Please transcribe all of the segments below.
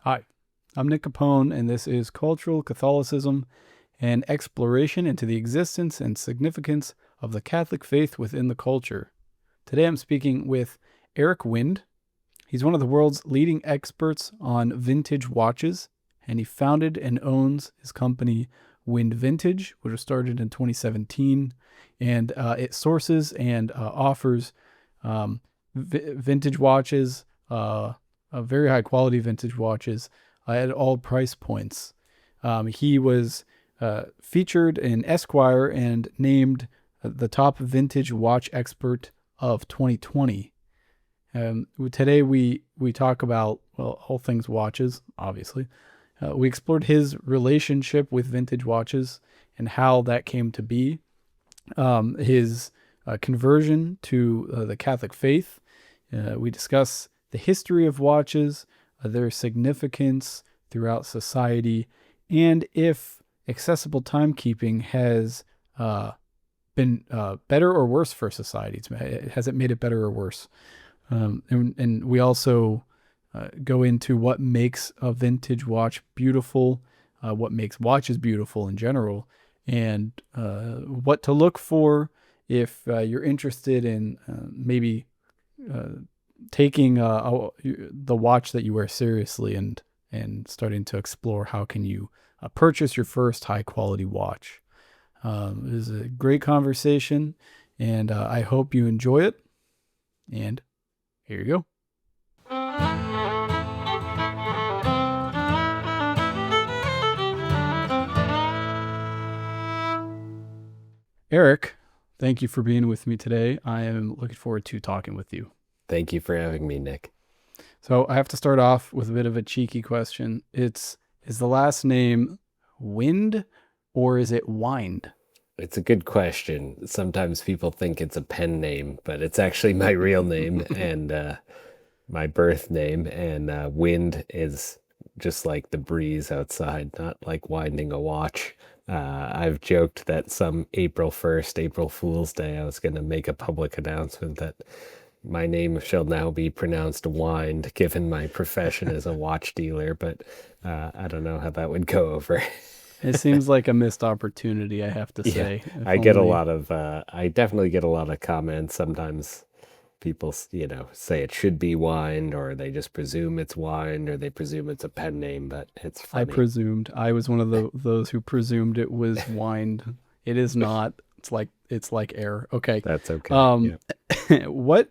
Hi, I'm Nick Capone, and this is Cultural Catholicism, an exploration into the existence and significance of the Catholic faith within the culture. Today I'm speaking with Eric Wind. He's one of the world's leading experts on vintage watches, and he founded and owns his company Wind Vintage, which was started in 2017, and it sources and offers vintage watches, very high quality vintage watches at all price points. He was featured in Esquire and named the top vintage watch expert of 2020. Today we talk about, well, all things watches, obviously. We explored his relationship with vintage watches and how that came to be, his conversion to the Catholic faith. We discuss the history of watches, their significance throughout society, and if accessible timekeeping has been better or worse for society. Has it made it better or worse? And we also go into what makes a vintage watch beautiful, what makes watches beautiful in general, and what to look for if you're interested in maybe taking the watch that you wear seriously and starting to explore how can you purchase your first high quality watch. It was a great conversation, and I hope you enjoy it. And here you go. Eric, thank you for being with me today. I am looking forward to talking with you. Thank you for having me, Nick. So I have to start off with a bit of a cheeky question. Is the last name Wind or is it Wind? It's a good question. Sometimes people think it's a pen name, but it's actually my real name and my birth name. And wind is just like the breeze outside, not like winding a watch. I've joked that some April 1st, April Fool's Day, I was going to make a public announcement that my name shall now be pronounced Wind, given my profession as a watch dealer, but I don't know how that would go over. It seems like a missed opportunity, I have to Yeah, say. If I get a only. lot of, I definitely get a lot of comments. Sometimes people, say it should be Wind, or they just presume it's Wind, or they presume it's a pen name, but it's I funny. presumed. I was one of those who presumed it was Wind. It is not. It's like air. Okay. That's okay. Um, Yeah. what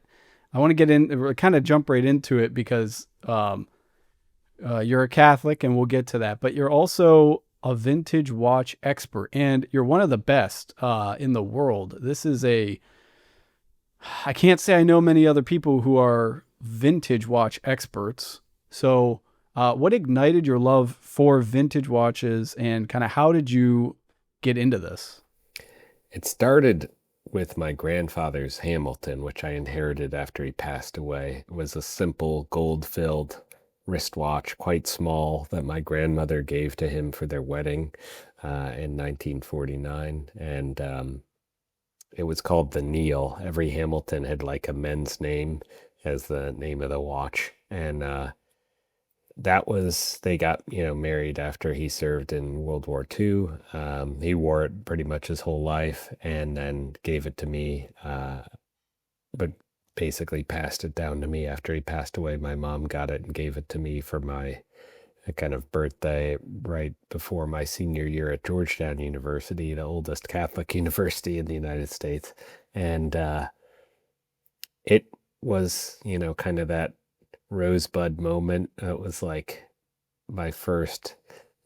I want to get in, kind of jump right into it because you're a Catholic, and we'll get to that. But you're also a vintage watch expert, and you're one of the best in the world. I can't say I know many other people who are vintage watch experts. So, what ignited your love for vintage watches, and kind of how did you get into this? It started with my grandfather's Hamilton, which I inherited after he passed away. It was a simple gold-filled wristwatch, quite small, that my grandmother gave to him for their wedding in 1949. And it was called the Neil. Every Hamilton had like a men's name as the name of the watch. And they got, married after he served in World War II. He wore it pretty much his whole life and then gave it to me, but basically passed it down to me after he passed away. My mom got it and gave it to me for my kind of birthday right before my senior year at Georgetown University, the oldest Catholic university in the United States. And it was, kind of that rosebud moment. It was like my first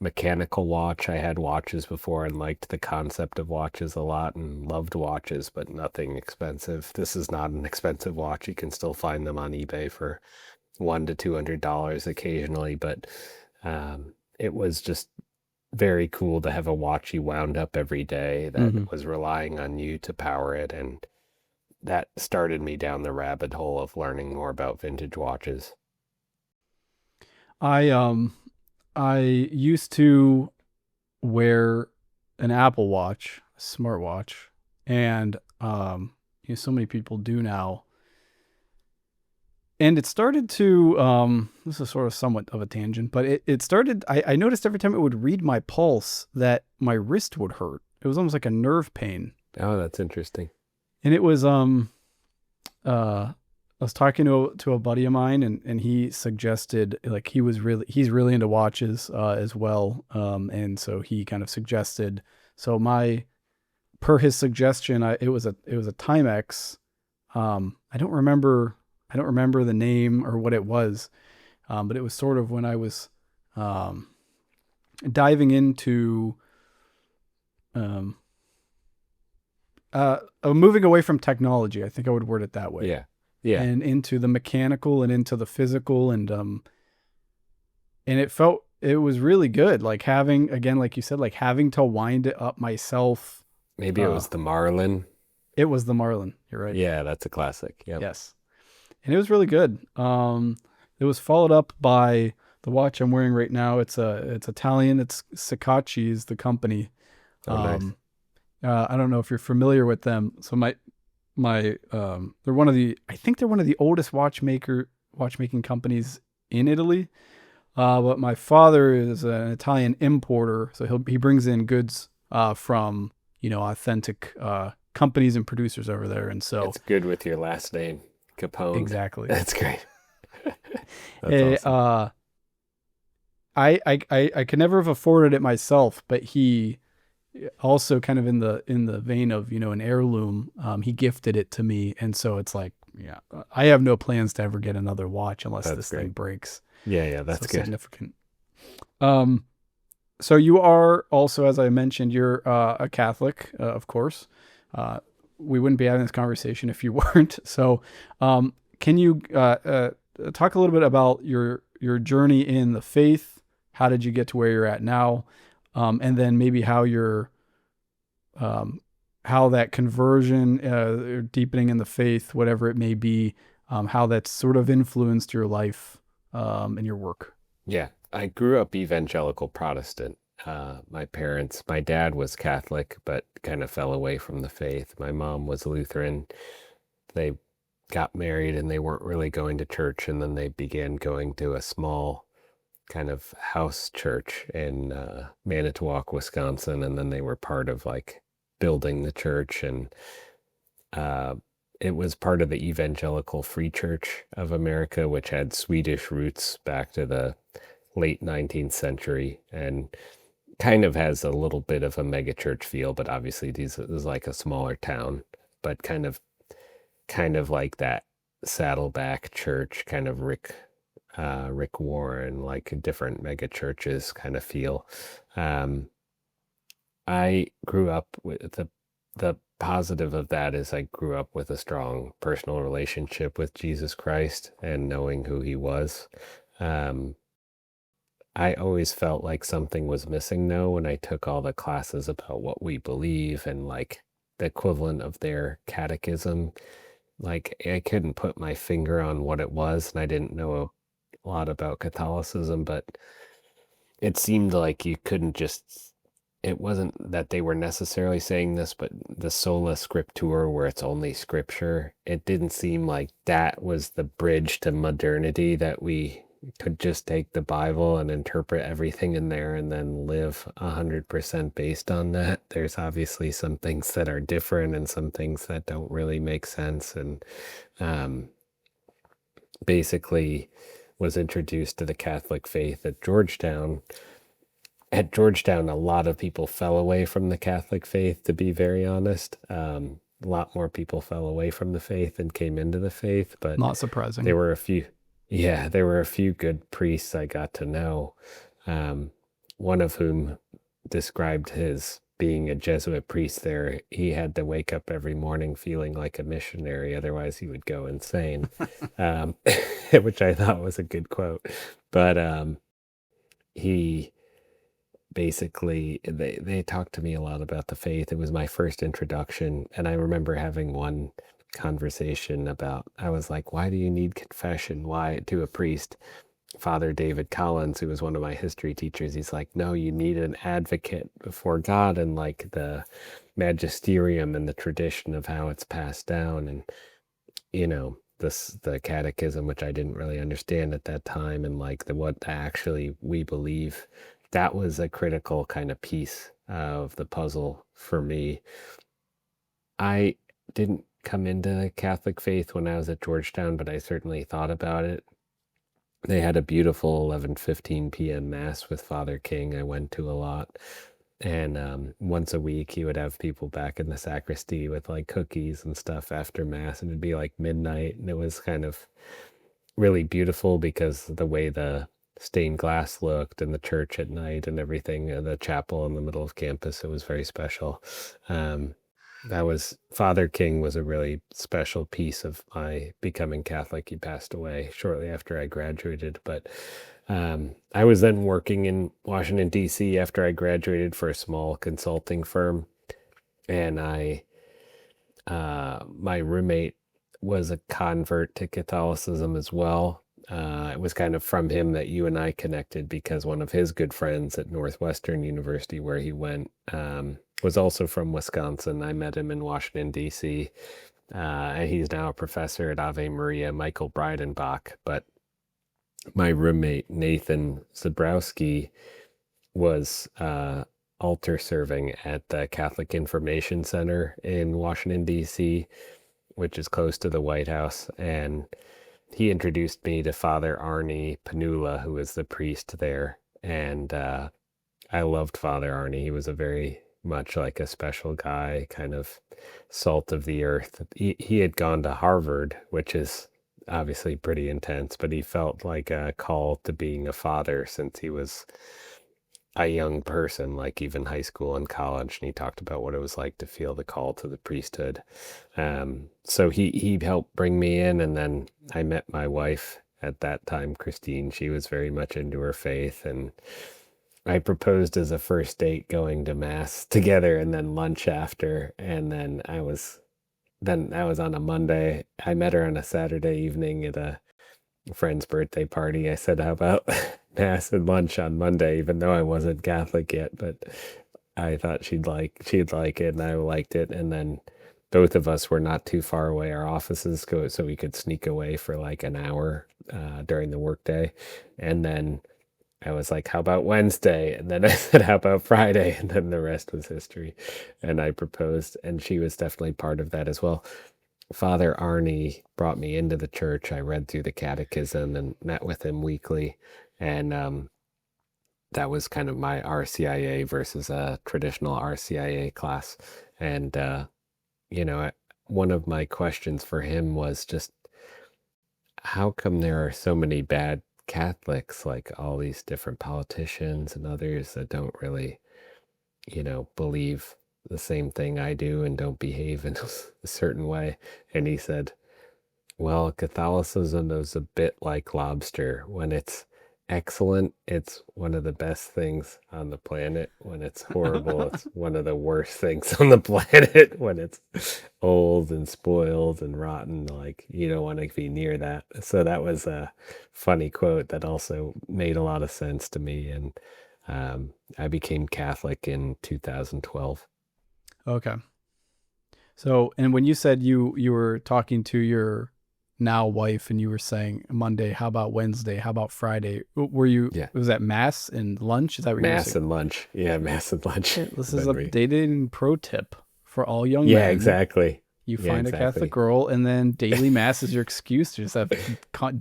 mechanical watch. I had watches before and liked the concept of watches a lot and loved watches, but nothing expensive. This is not an expensive watch. You can still find them on eBay for $100 to $200 occasionally, but it was just very cool to have a watch you wound up every day that Hmm. was relying on you to power it. And that started me down the rabbit hole of learning more about vintage watches. I I used to wear an Apple Watch, a smartwatch, and so many people do now. And it started to this is sort of somewhat of a tangent, but it started I noticed every time it would read my pulse that my wrist would hurt. It was almost like a nerve pain. Oh, that's interesting. And it was I was talking to a buddy of mine, and he suggested, like, he's really into watches as well, and so he kind of suggested, so my per his suggestion, it was a Timex. I don't remember the name or what it was, but it was sort of when I was um, diving into um, moving away from technology. I think I would word it that way, Yeah. Yeah. and into the mechanical and into the physical, and it was really good. Like having, again, like you said, like having to wind it up myself. Maybe it Uh, was the Marlin. it was the Marlin. You're right. Yeah, that's a classic. Yep. Yes, and it was really good. It was followed up by the watch I'm wearing right now. It's Italian. It's Sicacci is the company. Oh, nice. Um, I don't know if you're familiar with them. So they're one of the I think they're one of the oldest watchmaking companies in Italy. But my father is an Italian importer, so he brings in goods from authentic companies and producers over there, and so It's good with your last name, Capone. exactly. That's great. That's Eh, awesome. I could never have afforded it myself, but he also, kind of in the vein of an heirloom, he gifted it to me, and so it's like, yeah, I have no plans to ever get another watch unless That's this thing great. breaks. Yeah, yeah, So that's good. significant. Um, so you are also, as I mentioned, you're a Catholic, of course. Uh, we wouldn't be having this conversation if you weren't. So, can you talk a little bit about your journey in the faith? How did you get to where you're at now? And then maybe um, how that conversion, or deepening in the faith, whatever it may be, how that's sort of influenced your life and your work. Yeah, I grew up evangelical Protestant. My dad was Catholic, but kind of fell away from the faith. My mom was Lutheran. They got married and they weren't really going to church, and then they began going to a small kind of house church in Manitowoc, Wisconsin, and then they were part of like building the church, and uh, it was part of the Evangelical Free Church of America, which had Swedish roots back to the late 19th century, and kind of has a little bit of a megachurch feel, but obviously this is like a smaller town, but kind of like that Saddleback Church, kind of Rick Warren, like different mega churches kind of feel. Um, I grew up with the positive of that is I grew up with a strong personal relationship with Jesus Christ and knowing who he was. Um, I always felt like something was missing though when I took all the classes about what we believe and like the equivalent of their catechism. Like I couldn't put my finger on what it was, and I didn't know a lot about Catholicism, but it seemed like you couldn't just, it wasn't that they were necessarily saying this, but the sola scriptura, where it's only scripture, it didn't seem like that was the bridge to modernity, that we could just take the Bible and interpret everything in there and then live 100% based on that. There's obviously some things that are different and some things that don't really make sense. And um, basically was introduced to the Catholic faith at Georgetown. At Georgetown, a lot of people fell away from the Catholic faith, to be very honest. A lot more people fell away from the faith and came into the faith, but Not surprising. there were a few, yeah, there were a few good priests I got to know. Um, One of whom described his being a Jesuit priest there. He had to wake up every morning feeling like a missionary, otherwise he would go insane, um, which I thought was a good quote. But he basically, they talked to me a lot about the faith. It was my first introduction, and I remember having one conversation about, I was like, why do you need confession? Why, to a priest, Father David Collins, who was one of my history teachers, he's like, no, you need an advocate before God, and like the magisterium and the tradition of how it's passed down. And, you know, the catechism, which I didn't really understand at that time, and like the what actually we believe. That was a critical kind of piece of the puzzle for me. I didn't come into the Catholic faith when I was at Georgetown, but I certainly thought about it. They had a beautiful 11:15 p.m. mass with Father King. I went to a lot. And once a week, he would have people back in the sacristy with like cookies and stuff after mass, and it'd be like midnight. And it was kind of really beautiful because the way the stained glass looked in the church at night and everything, the chapel in the middle of campus, it was very special. Um, that was Father King was a really special piece of my becoming Catholic. He passed away shortly after I graduated, but I was then working in Washington, D.C. after I graduated for a small consulting firm, and my roommate was a convert to Catholicism as well. It was kind of from him that you and I connected because one of his good friends at Northwestern University, where he went, was also from Wisconsin. I met him in Washington, D.C., and he's now a professor at Ave Maria Michael Breidenbach. But my roommate, Nathan Zabrowski, was altar serving at the Catholic Information Center in Washington, D.C., which is close to the White House. And he introduced me to Father Arnie Panula, who was the priest there. And I loved Father Arnie. He was a very much like a special guy, kind of salt of the earth. He had gone to Harvard, which is obviously pretty intense, but he felt like a call to being a father since he was a young person, like even high school and college. And he talked about what it was like to feel the call to the priesthood. So he helped bring me in. And then I met my wife at that time, Christine. She was very much into her faith. And I proposed as a first date going to mass together and then lunch after. And then I was on a Monday. I met her on a Saturday evening at a friend's birthday party. I said, how about mass and lunch on Monday, even though I wasn't Catholic yet, but I thought she'd like it and I liked it. And then both of us were not too far away. Our offices go so we could sneak away for like an hour during the workday. And then I was like, how about Wednesday? And then I said, how about Friday? And then the rest was history. And I proposed, and she was definitely part of that as well. Father Arnie brought me into the church. I read through the catechism and met with him weekly. And that was kind of my RCIA versus a traditional RCIA class. And, one of my questions for him was just, how come there are so many bad Catholics, like all these different politicians and others that don't really, believe the same thing I do and don't behave in a certain way? And he said, well, Catholicism is a bit like lobster. When it's excellent, it's one of the best things on the planet. When it's horrible, it's one of the worst things on the planet. When it's old and spoiled and rotten, like you don't want to be near that. So that was a funny quote that also made a lot of sense to me. And I became Catholic in 2012. Okay. So, and when you said you were talking to your now wife and you were saying Monday, how about Wednesday? How about Friday? Were you, Yeah. was that mass and lunch? Is that what you were Mass saying? and lunch. Yeah, mass and lunch. This is a dating pro tip for all young men. Yeah, exactly. You Yeah, find a exactly. Catholic girl, and then daily mass is your excuse to just have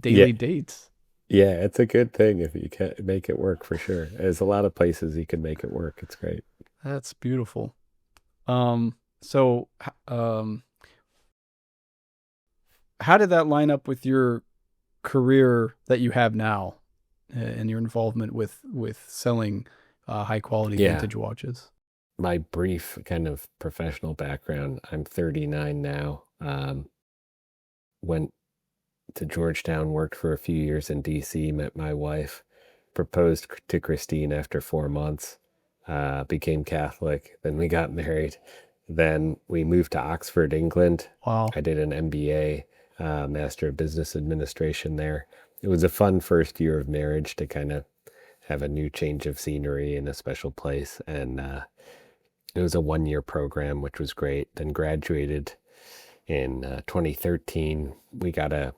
daily dates. Yeah, it's a good thing if you can make it work for sure. There's a lot of places you can make it work. It's great. That's beautiful. So, how did that line up with your career that you have now and your involvement with selling high quality vintage watches? My brief kind of professional background, I'm 39 now. Went to Georgetown, worked for a few years in DC, met my wife, proposed to Christine after 4 months, became Catholic. Then we got married. Then we moved to Oxford, England. Wow. I did an MBA, Master of Business Administration there. It was a fun first year of marriage to kind of have a new change of scenery in a special place. And it was a 1-year program, which was great. Then graduated In 2013, we got a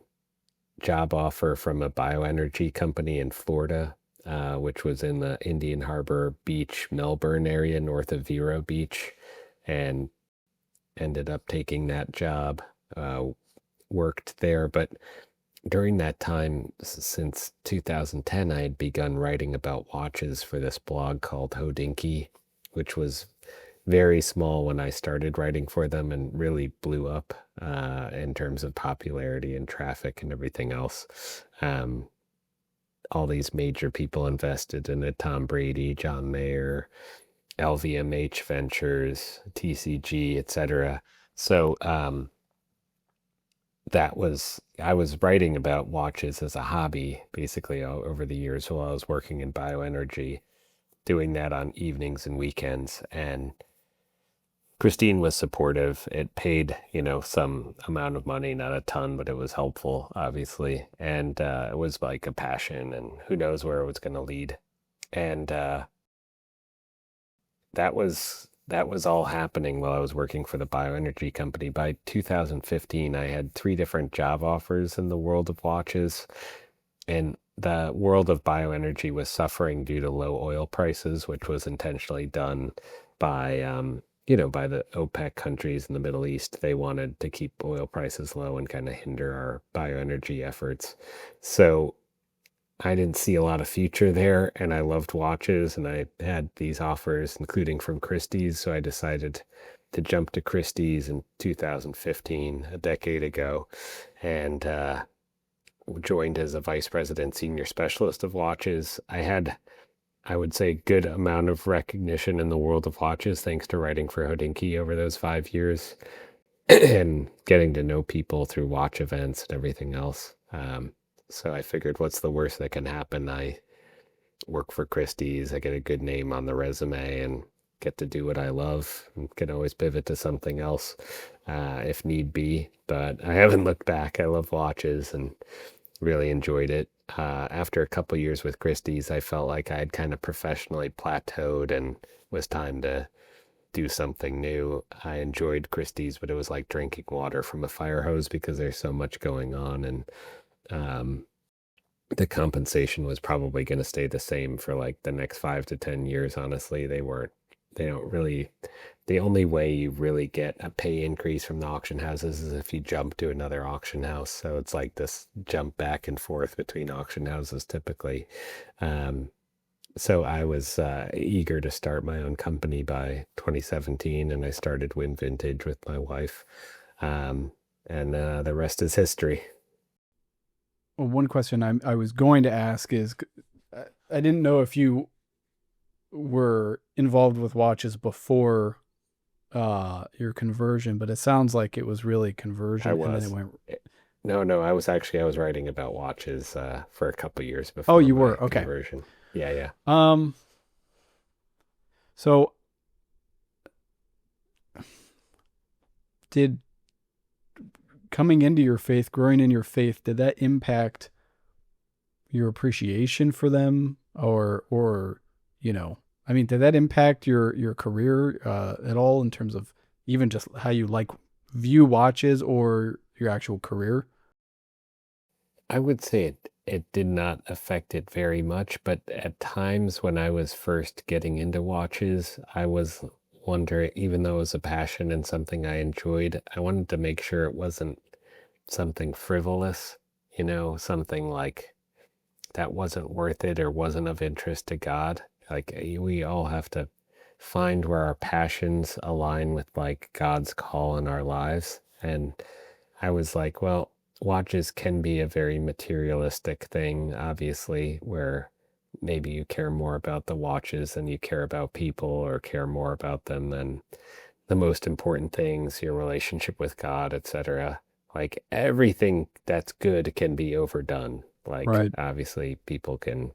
job offer from a bioenergy company in Florida, which was in the Indian Harbor Beach, Melbourne area north of Vero Beach, and ended up taking that job, worked there. But during that time, since 2010, I had begun writing about watches for this blog called Hodinky, which was very small when I started writing for them and really blew up in terms of popularity and traffic and everything else. All these major people invested in it: Tom Brady, John Mayer, LVMH Ventures, TCG, etc. So I was writing about watches as a hobby basically over the years while I was working in bioenergy, doing that on evenings and weekends. And Christine was supportive. It paid, some amount of money, not a ton, but it was helpful, obviously. And it was like a passion, and who knows where it was going to lead. And that was all happening while I was working for the bioenergy company. By 2015, I had 3 different job offers in the world of watches, and the world of bioenergy was suffering due to low oil prices, which was intentionally done by by the OPEC countries in the Middle East. They wanted to keep oil prices low and kind of hinder our bioenergy efforts. So I didn't see a lot of future there, and I loved watches, and I had these offers, including from Christie's. So I decided to jump to Christie's in 2015, a decade ago, and joined as a vice president, senior specialist of watches. I had, I would say, good amount of recognition in the world of watches thanks to writing for Hodinky over those 5 years and getting to know people through watch events and everything else. So I figured, what's the worst that can happen? I work for Christie's, I get a good name on the resume, and get to do what I love, and can always pivot to something else if need be. But I haven't looked back. I love watches and really enjoyed it. After a couple years with Christie's, I felt like I had kind of professionally plateaued and was time to do something new. I enjoyed Christie's, but it was like drinking water from a fire hose because there's so much going on, and the compensation was probably going to stay the same for like the next 5 to 10 years. Honestly, they don't really, the only way you really get a pay increase from the auction houses is if you jump to another auction house. So it's like this jump back and forth between auction houses typically. So I was eager to start my own company by 2017, and I started Win Vintage with my wife. And the rest is history. Well, one question I was going to ask is, I didn't know if you were involved with watches before your conversion, but it sounds like it was really I conversion and then it was. went. No, I was writing about watches for a couple years Oh, before you my were. Okay. conversion. Yeah, yeah. Um so did coming into your faith, growing in your faith, did that impact your appreciation for them, or I mean, did that impact your career at all in terms of even just how you like view watches or your actual career? I would say it did not affect it very much, but at times when I was first getting into watches, I was wondering, even though it was a passion and something I enjoyed, I wanted to make sure it wasn't something frivolous, something like that wasn't worth it or wasn't of interest to God. Like we all have to find where our passions align with like God's call in our lives. And I was like, well, watches can be a very materialistic thing, obviously, where maybe you care more about the watches than you care about people, or care more about them than the most important things, your relationship with God, etc. Like everything that's good can be overdone. Like Right. obviously people can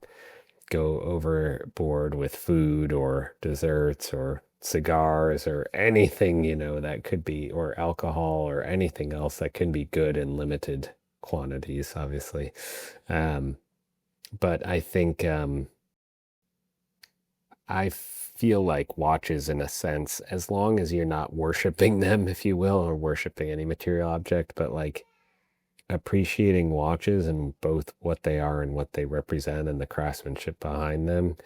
go overboard with food or desserts or cigars or anything, that could be, or alcohol or anything else that can be good in limited quantities, obviously. But I think I feel like watches, in a sense, as long as you're not worshiping them, if you will, or worshiping any material object, but like appreciating watches and both what they are and what they represent and the craftsmanship behind them,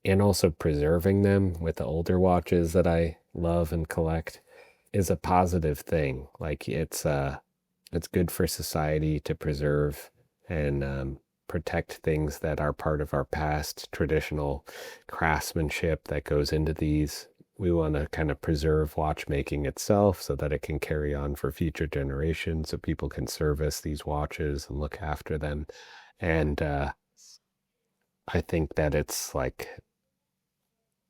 and also preserving them with the older watches that I love and collect, is a positive thing. Like it's good for society to preserve and protect things that are part of our past, traditional craftsmanship that goes into these. We want to kind of preserve watchmaking itself so that it can carry on for future generations, so people can service these watches and look after them. And I think that it's like,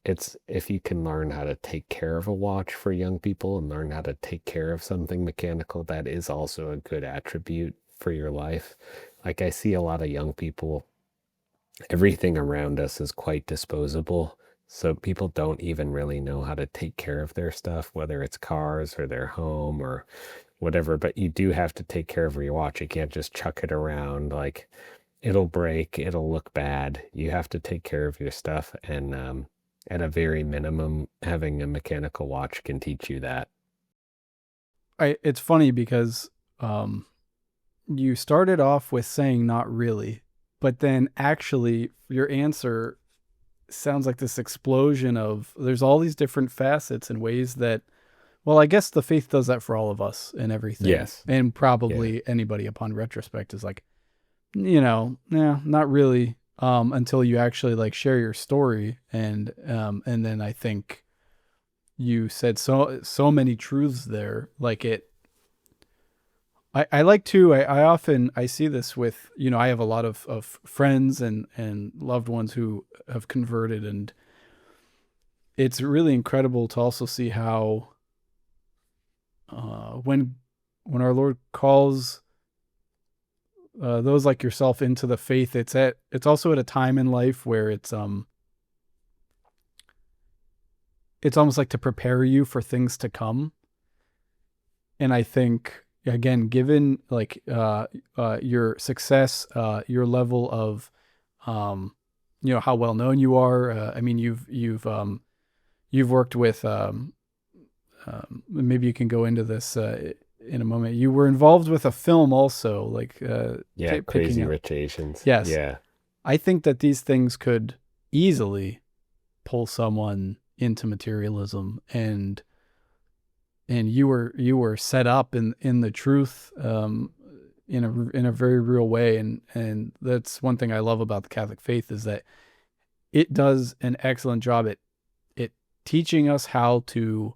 it's, if you can learn how to take care of a watch for young people and learn how to take care of something mechanical, that is also a good attribute for your life. Like I see a lot of young people, everything around us is quite disposable. So people don't even really know how to take care of their stuff, whether it's cars or their home or whatever. But you do have to take care of your watch. You can't just chuck it around. Like it'll break, it'll look bad. You have to take care of your stuff. And at a very minimum, having a mechanical watch can teach you that. It's funny because you started off with saying not really, but then actually your answer sounds like this explosion of there's all these different facets and ways that, well, I guess the faith does that for all of us and everything. Yes. And Yeah. probably anybody upon retrospect is like, not really, until you actually like share your story. And then I think you said so many truths there. Like I like to, I often, I see this with, I have a lot of friends and loved ones who have converted, and it's really incredible to also see how, when our Lord calls those like yourself into the faith, it's also at a time in life where it's almost like to prepare you for things to come. And I think, again, given like your success, your level of how well known you are. I mean, you've worked with, maybe you can go into this in a moment. You were involved with a film also, like Yeah, Crazy Rich Asians. Yes. Yeah. I think that these things could easily pull someone into materialism, and you were set up in the truth, in a very real way, and that's one thing I love about the Catholic faith, is that it does an excellent job at teaching us how to.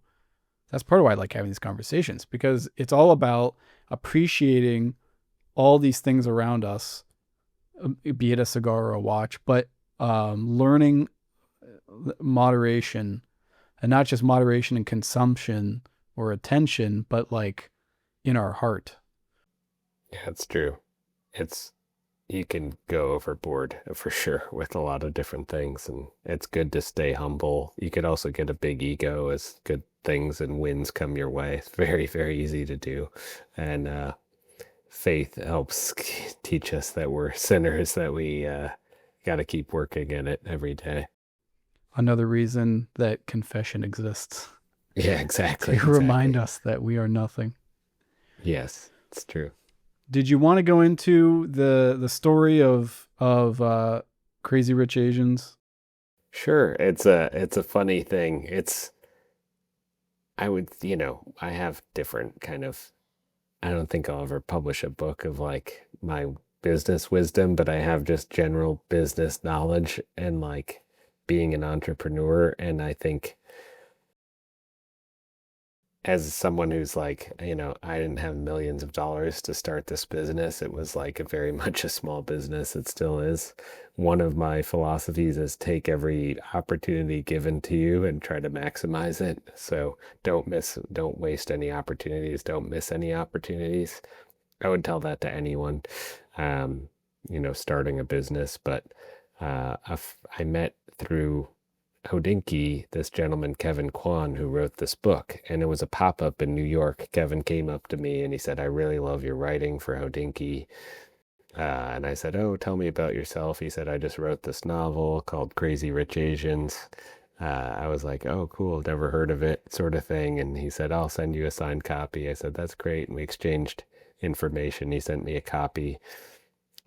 That's part of why I like having these conversations, because it's all about appreciating all these things around us, be it a cigar or a watch, but learning moderation, and not just moderation in consumption or attention, but like in our heart. Yeah, it's true. You can go overboard for sure with a lot of different things, and it's good to stay humble. You could also get a big ego as good things and wins come your way. It's very, very easy to do. And faith helps teach us that we're sinners, that we got to keep working in it every day. Another reason that confession exists. Yeah, exactly. To remind us that we are nothing. Yes, it's true. Did you want to go into the story of Crazy Rich Asians? Sure. It's a funny thing. I have different kind of, I don't think I'll ever publish a book of like my business wisdom, but I have just general business knowledge and like being an entrepreneur. And I think, as someone who's like, I didn't have millions of dollars to start this business. It was like very much a small business. It still is. One of my philosophies is take every opportunity given to you and try to maximize it. So don't waste any opportunities. Don't miss any opportunities. I would tell that to anyone, starting a business. But I met through Hodinkee, this gentleman, Kevin Kwan, who wrote this book, and it was a pop-up in New York. Kevin came up to me and he said, "I really love your writing for Hodinkee." And I said, "Oh, tell me about yourself." He said, "I just wrote this novel called Crazy Rich Asians. I was like, oh, cool, never heard of it, sort of thing. And he said, I'll send you a signed copy. I said, that's great. And we exchanged information. He sent me a copy.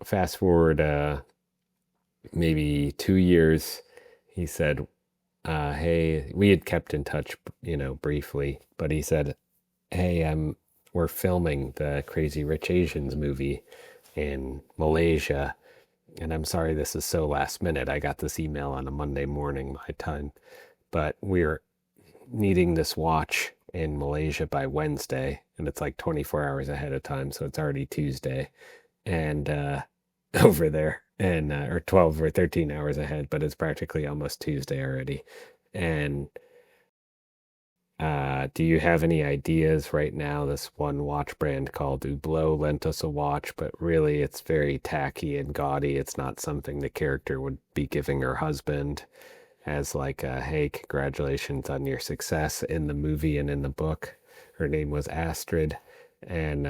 Fast forward maybe 2 years, he said, hey, we had kept in touch, briefly, but he said, hey, we're filming the Crazy Rich Asians movie in Malaysia. And I'm sorry this is so last minute. I got this email on a Monday morning, my time, but we're needing this watch in Malaysia by Wednesday, and it's like 24 hours ahead of time, so it's already Tuesday, and over there, and or 12 or 13 hours ahead, but it's practically almost Tuesday already. And do you have any ideas right now? This one watch brand called Hublot lent us a watch, but really it's very tacky and gaudy. It's not something the character would be giving her husband as like, hey, congratulations on your success in the movie and in the book. Her name was Astrid. And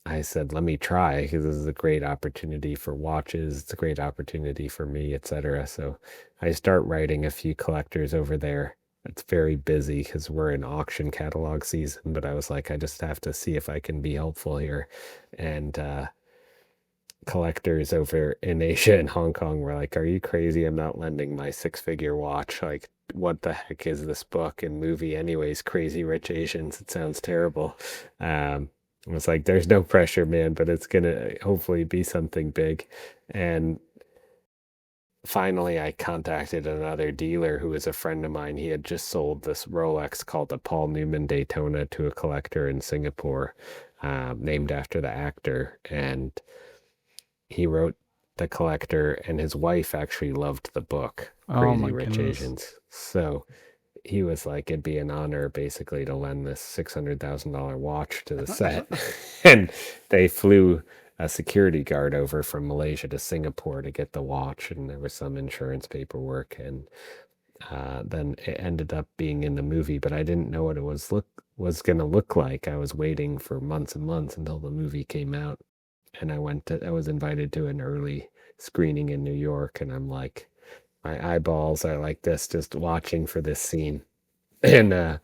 I said, let me try, because this is a great opportunity for watches. It's a great opportunity for me, etc. So I start writing a few collectors over there. It's very busy because we're in auction catalog season, but I was like, I just have to see if I can be helpful here. And collectors over in Asia and Hong Kong were like, are you crazy? I'm not lending my six-figure watch. Like, what the heck is this book and movie anyways? Crazy Rich Asians. It sounds terrible. I was like, there's no pressure, man, but it's gonna hopefully be something big. And finally, I contacted another dealer who was a friend of mine. He had just sold this Rolex called the Paul Newman Daytona to a collector in Singapore, named after the actor. And he wrote the collector, and his wife actually loved the book, Oh Crazy my Rich goodness. Asians. So he was like, it'd be an honor basically to lend this $600,000 watch to the set. And they flew a security guard over from Malaysia to Singapore to get the watch, and there was some insurance paperwork. And then it ended up being in the movie, but I didn't know what it was going to look like. I was waiting for months and months until the movie came out, and I was invited to an early screening in New York, and I'm like, my eyeballs are like this, just watching for this scene. And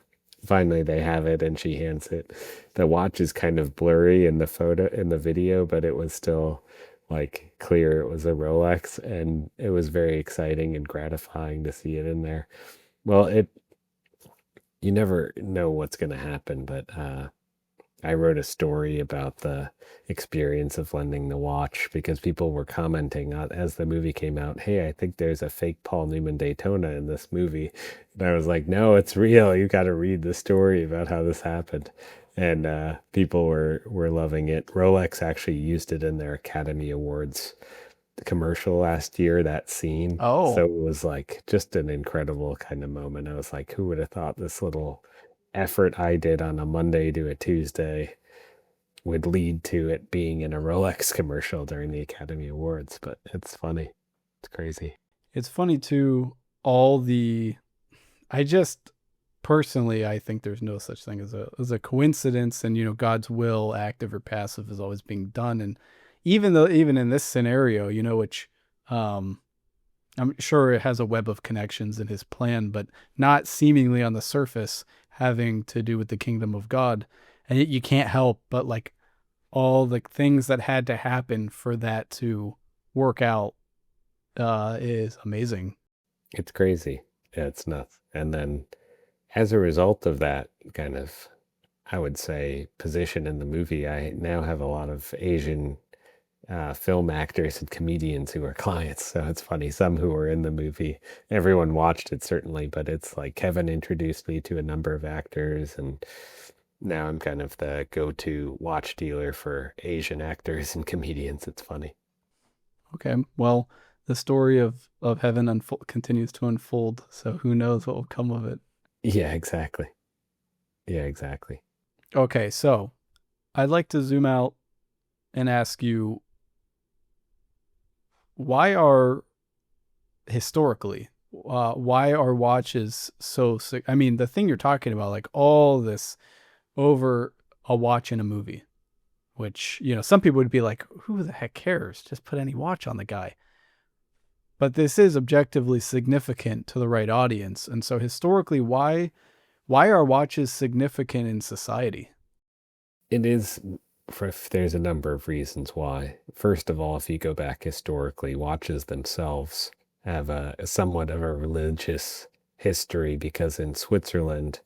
finally they have it, and she hands it. The watch is kind of blurry in the photo, in the video, but it was still like clear it was a Rolex, and it was very exciting and gratifying to see it in there. Well, you never know what's going to happen, but I wrote a story about the experience of lending the watch because people were commenting on, as the movie came out, hey, I think there's a fake Paul Newman Daytona in this movie. And I was like, no, it's real. You got to read the story about how this happened. And people were loving it. Rolex actually used it in their Academy Awards commercial last year, that scene. So Oh, it was like just an incredible kind of moment. I was like, who would have thought this little effort I did on a Monday to a Tuesday would lead to it being in a Rolex commercial during the Academy Awards? But it's funny. It's crazy. it's funny too. All the, I just personally, I think there's no such thing as a coincidence, and God's will, active or passive, is always being done. And even in this scenario, which um, I'm sure it has a web of connections in His plan, but not seemingly on the surface having to do with the kingdom of God, and you can't help but like all the things that had to happen for that to work out is amazing. It's crazy. Yeah, it's nuts. And then as a result of that kind of, I would say, position in the movie, I now have a lot of Asian film actors and comedians who are clients. So it's funny, some who were in the movie, everyone watched it certainly, but it's like Kevin introduced me to a number of actors, and now I'm kind of the go-to watch dealer for Asian actors and comedians. It's funny. Okay, well, the story of heaven continues to unfold, so who knows what will come of it. Yeah, exactly. Yeah, exactly. Okay, so I'd like to zoom out and ask you, why are historically why are watches so sick? I mean, the thing you're talking about, like all this over a watch in a movie, which some people would be like, who the heck cares, just put any watch on the guy. but this is objectively significant to the right audience. And so historically, why are watches significant in society? It is, there's a number of reasons why. First of all, if you go back historically, watches themselves have a somewhat of a religious history, because in Switzerland,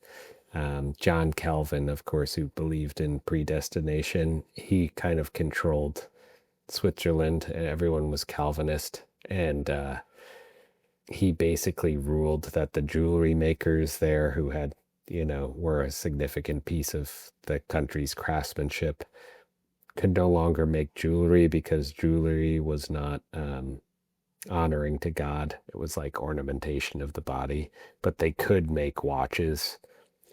John Calvin, of course, who believed in predestination, he kind of controlled Switzerland, and everyone was Calvinist. And he basically ruled that the jewelry makers there, who had, were a significant piece of the country's craftsmanship, could no longer make jewelry, because jewelry was not honoring to God. It was like ornamentation of the body. But they could make watches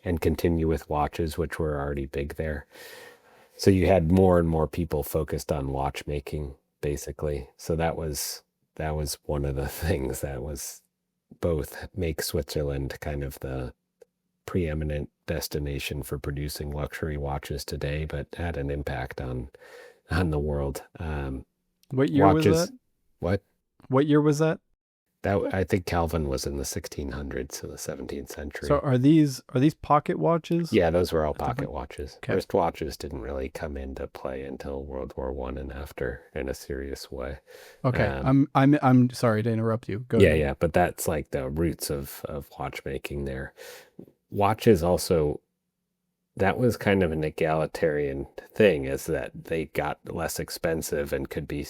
and continue with watches, which were already big there. So you had more and more people focused on watchmaking, basically. So that was one of the things that was both make Switzerland kind of the preeminent destination for producing luxury watches today, but had an impact on the world. What year was Watches, that? what? What year was that? I think Calvin was in the 1600s, so the 17th century. So are these pocket watches? Yeah, those were all pocket watches. Okay. Wrist watches didn't really come into play until World War I and after, in a serious way. Okay. I'm sorry to interrupt you. Go ahead. Yeah, but that's like the roots of watchmaking there. Watches also, that was kind of an egalitarian thing, is that they got less expensive and could be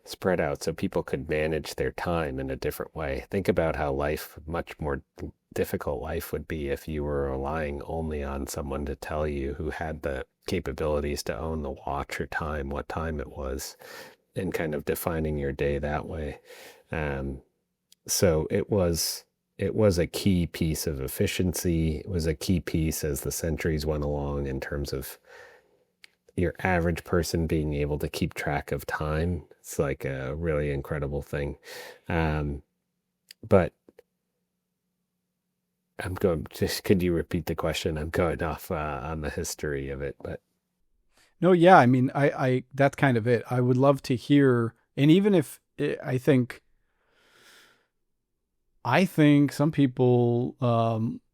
spread out so people could manage their time in a different way. Think about how much more difficult life would be if you were relying only on someone to tell you, who had the capabilities to own the watch or time, what time it was, and kind of defining your day that way. So it was a key piece of efficiency. It was a key piece as the centuries went along, in terms of your average person being able to keep track of time. It's like a really incredible thing. But could you repeat the question? I'm going off on the history of it, but. No, yeah, I mean, I that's kind of it. I would love to hear, and even if I think some people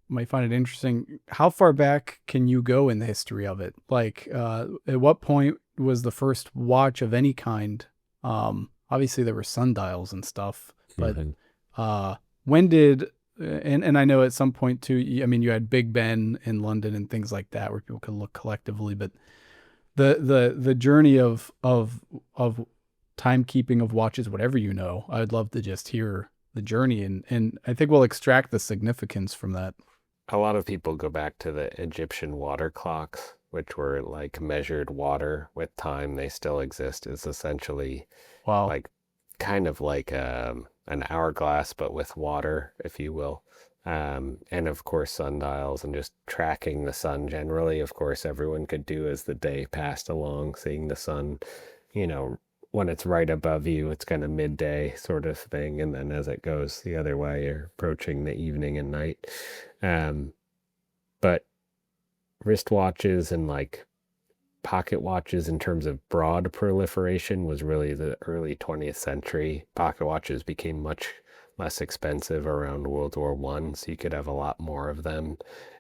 might find it interesting. How far back can you go in the history of it? Like, at what point was the first watch of any kind? Obviously there were sundials and stuff, but when did, and I know at some point too, I mean, you had Big Ben in London and things like that where people could look collectively, but the journey of timekeeping of watches, whatever, I'd love to just hear the journey, and I think we'll extract the significance from that. A lot of people go back to the Egyptian water clocks, which were like measured water with time. They still exist. It's essentially like kind of like an hourglass, but with water, if you will. And of course, sundials, and just tracking the sun generally. Of course, everyone could do as the day passed along, seeing the sun, when it's right above you, it's kind of midday sort of thing. And then as it goes the other way, you're approaching the evening and night. But wristwatches and like pocket watches, in terms of broad proliferation, was really the early 20th century. Pocket watches became much less expensive around World War I, so you could have a lot more of them.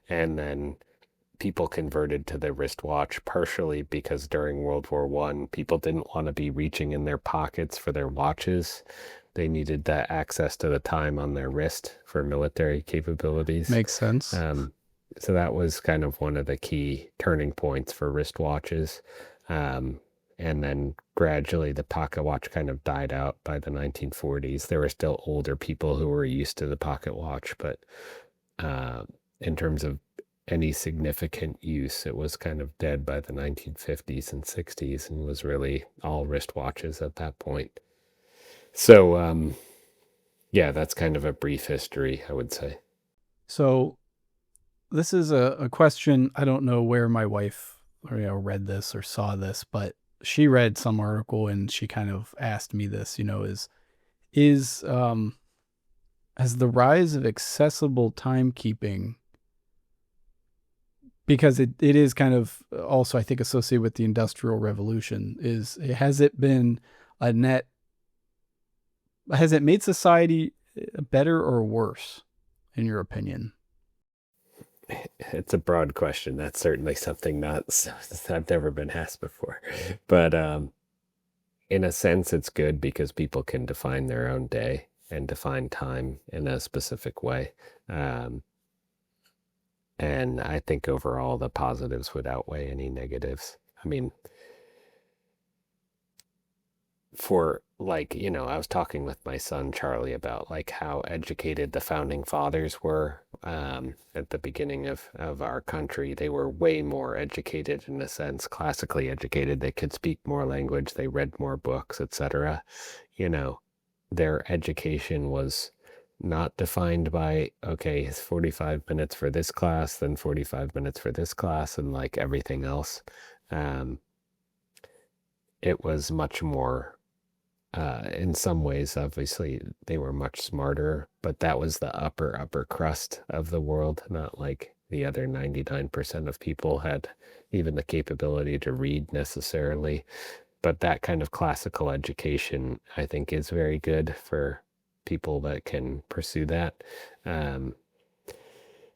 And then people converted to the wristwatch, partially because during World War I, people didn't want to be reaching in their pockets for their watches. They needed that access to the time on their wrist for military capabilities. Makes sense. So that was kind of one of the key turning points for wristwatches. And then gradually the pocket watch kind of died out by the 1940s. There were still older people who were used to the pocket watch, but in terms of any significant use, it was kind of dead by the 1950s and 60s, and was really all wristwatches at that point. So, yeah, that's kind of a brief history, I would say. So this is a question. I don't know where my wife read this or saw this, but she read some article and she kind of asked me this, has the rise of accessible timekeeping, because it is kind of also, I think, associated with the Industrial Revolution, has it been a net has it made society better or worse, in your opinion? It's a broad question. That's certainly something not I've never been asked before. But in a sense, it's good because people can define their own day and define time in a specific way. Um, and I think overall the positives would outweigh any negatives. I mean, for like, I was talking with my son Charlie about like how educated the founding fathers were at the beginning of our country. They were way more educated in a sense, classically educated. They could speak more language, they read more books, etc. You know, their education was not defined by, okay, it's 45 minutes for this class, then 45 minutes for this class, and like everything else. Um, it was much more in some ways, obviously, they were much smarter, but that was the upper crust of the world, not like the other 99% of people had even the capability to read necessarily. But that kind of classical education, I think, is very good for people that can pursue that. Um,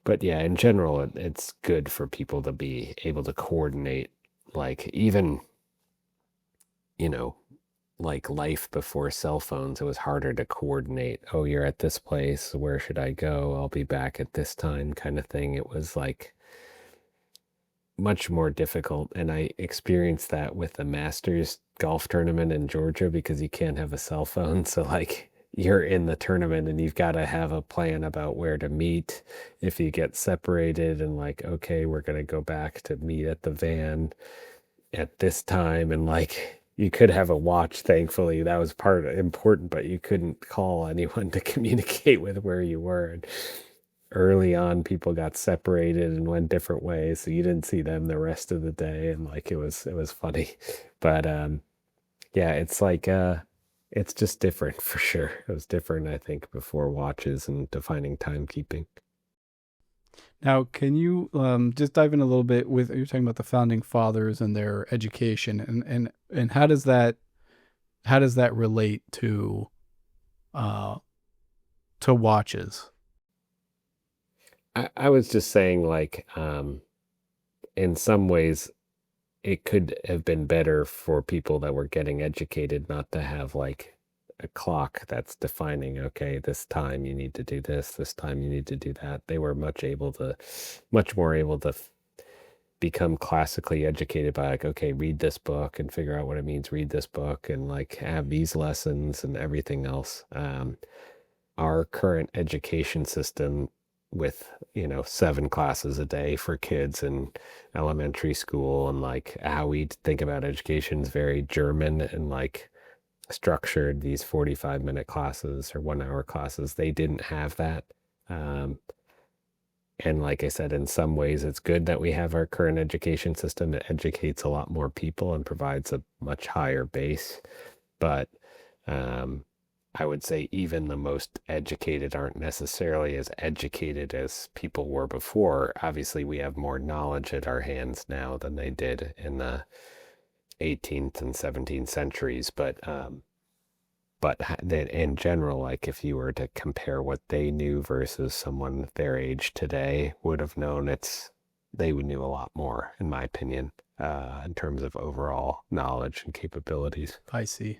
but yeah, in general, it's good for people to be able to coordinate, like, even, you know, like life before cell phones, it was harder to coordinate. Oh, you're at this place. Where should I go? I'll be back at this time, kind of thing. It was like much more difficult. And I experienced that with the Masters golf tournament in Georgia because you can't have a cell phone. So, like, you're in the tournament and you've got to have a plan about where to meet if you get separated and, like, okay, we're going to go back to meet at the van at this time. And, like, you could have a watch, thankfully. That was important, but you couldn't call anyone to communicate with where you were. And early on, people got separated and went different ways, so you didn't see them the rest of the day. And like it was funny. But yeah, it's like it's just different for sure. It was different, I think, before watches and defining timekeeping. Now, can you just dive in a little bit with you're talking about the founding fathers and their education, and how does that relate uh, to watches? I was just saying, like, in some ways, it could have been better for people that were getting educated not to have like a clock that's defining, okay, this time you need to do this time you need to do that. They were much more able to become classically educated by, like, okay, read this book and figure out what it means, read this book and like have these lessons and everything else. Our current education system with 7 classes a day for kids in elementary school, and like how we think about education is very German and like structured, these 45-minute classes or 1 hour classes. They didn't have that. um, and like I said, in some ways it's good that we have our current education system. It educates a lot more people and provides a much higher base. But um, I would say even the most educated aren't necessarily as educated as people were before. Obviously, we have more knowledge at our hands now than they did in the 18th and 17th centuries. But that in general, like if you were to compare what they knew versus someone their age today would have known, they knew a lot more, in my opinion, in terms of overall knowledge and capabilities. I see.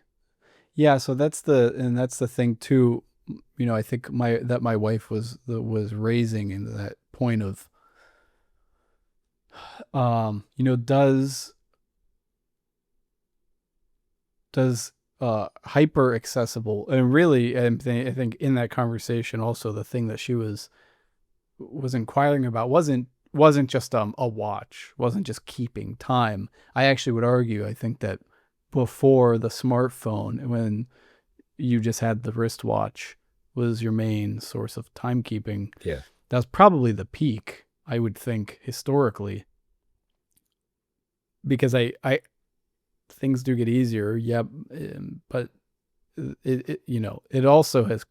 Yeah, so that's the thing too. I think my wife was raising in that point of, does hyper accessible, and really, I think in that conversation also the thing that she was inquiring about wasn't just a watch, wasn't just keeping time. I actually would argue, I think that before the smartphone, when you just had the wristwatch was your main source of timekeeping, Yeah. that was probably the peak, I would think, historically, because I things do get easier, yeah, but it also has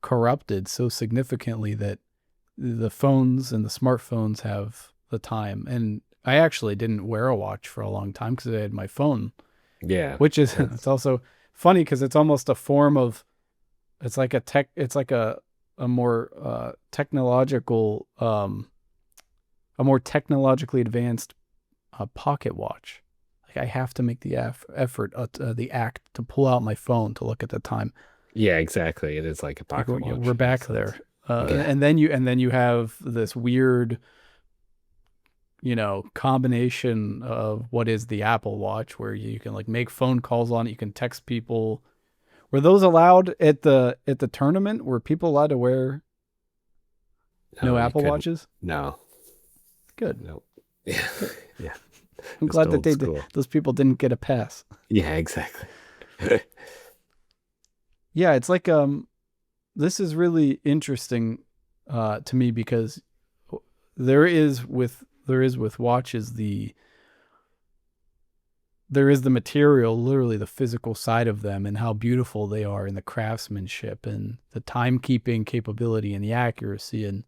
corrupted so significantly that the phones and the smartphones have the time. And I actually didn't wear a watch for a long time because I had my phone, Yeah. which is it's That's also funny because it's almost a form of, it's like a more a more technologically advanced pocket watch. Like I have to make the effort, the act to pull out my phone to look at the time. Yeah, exactly. It is like a Like pocket we're watch in a back sense. there, Yeah. and then you have this weird, combination of what is the Apple Watch, where you can like make phone calls on it, you can text people. Were those allowed at the tournament? Were people allowed to wear no No, you Apple couldn't. Watches? No, Good. no. Yeah, Good. yeah. I'm Just glad that old school. those people didn't get a pass. Yeah, exactly. Yeah, it's like this is really interesting to me because there is with watches there is the material, literally the physical side of them and how beautiful they are and the craftsmanship and the timekeeping capability and the accuracy, and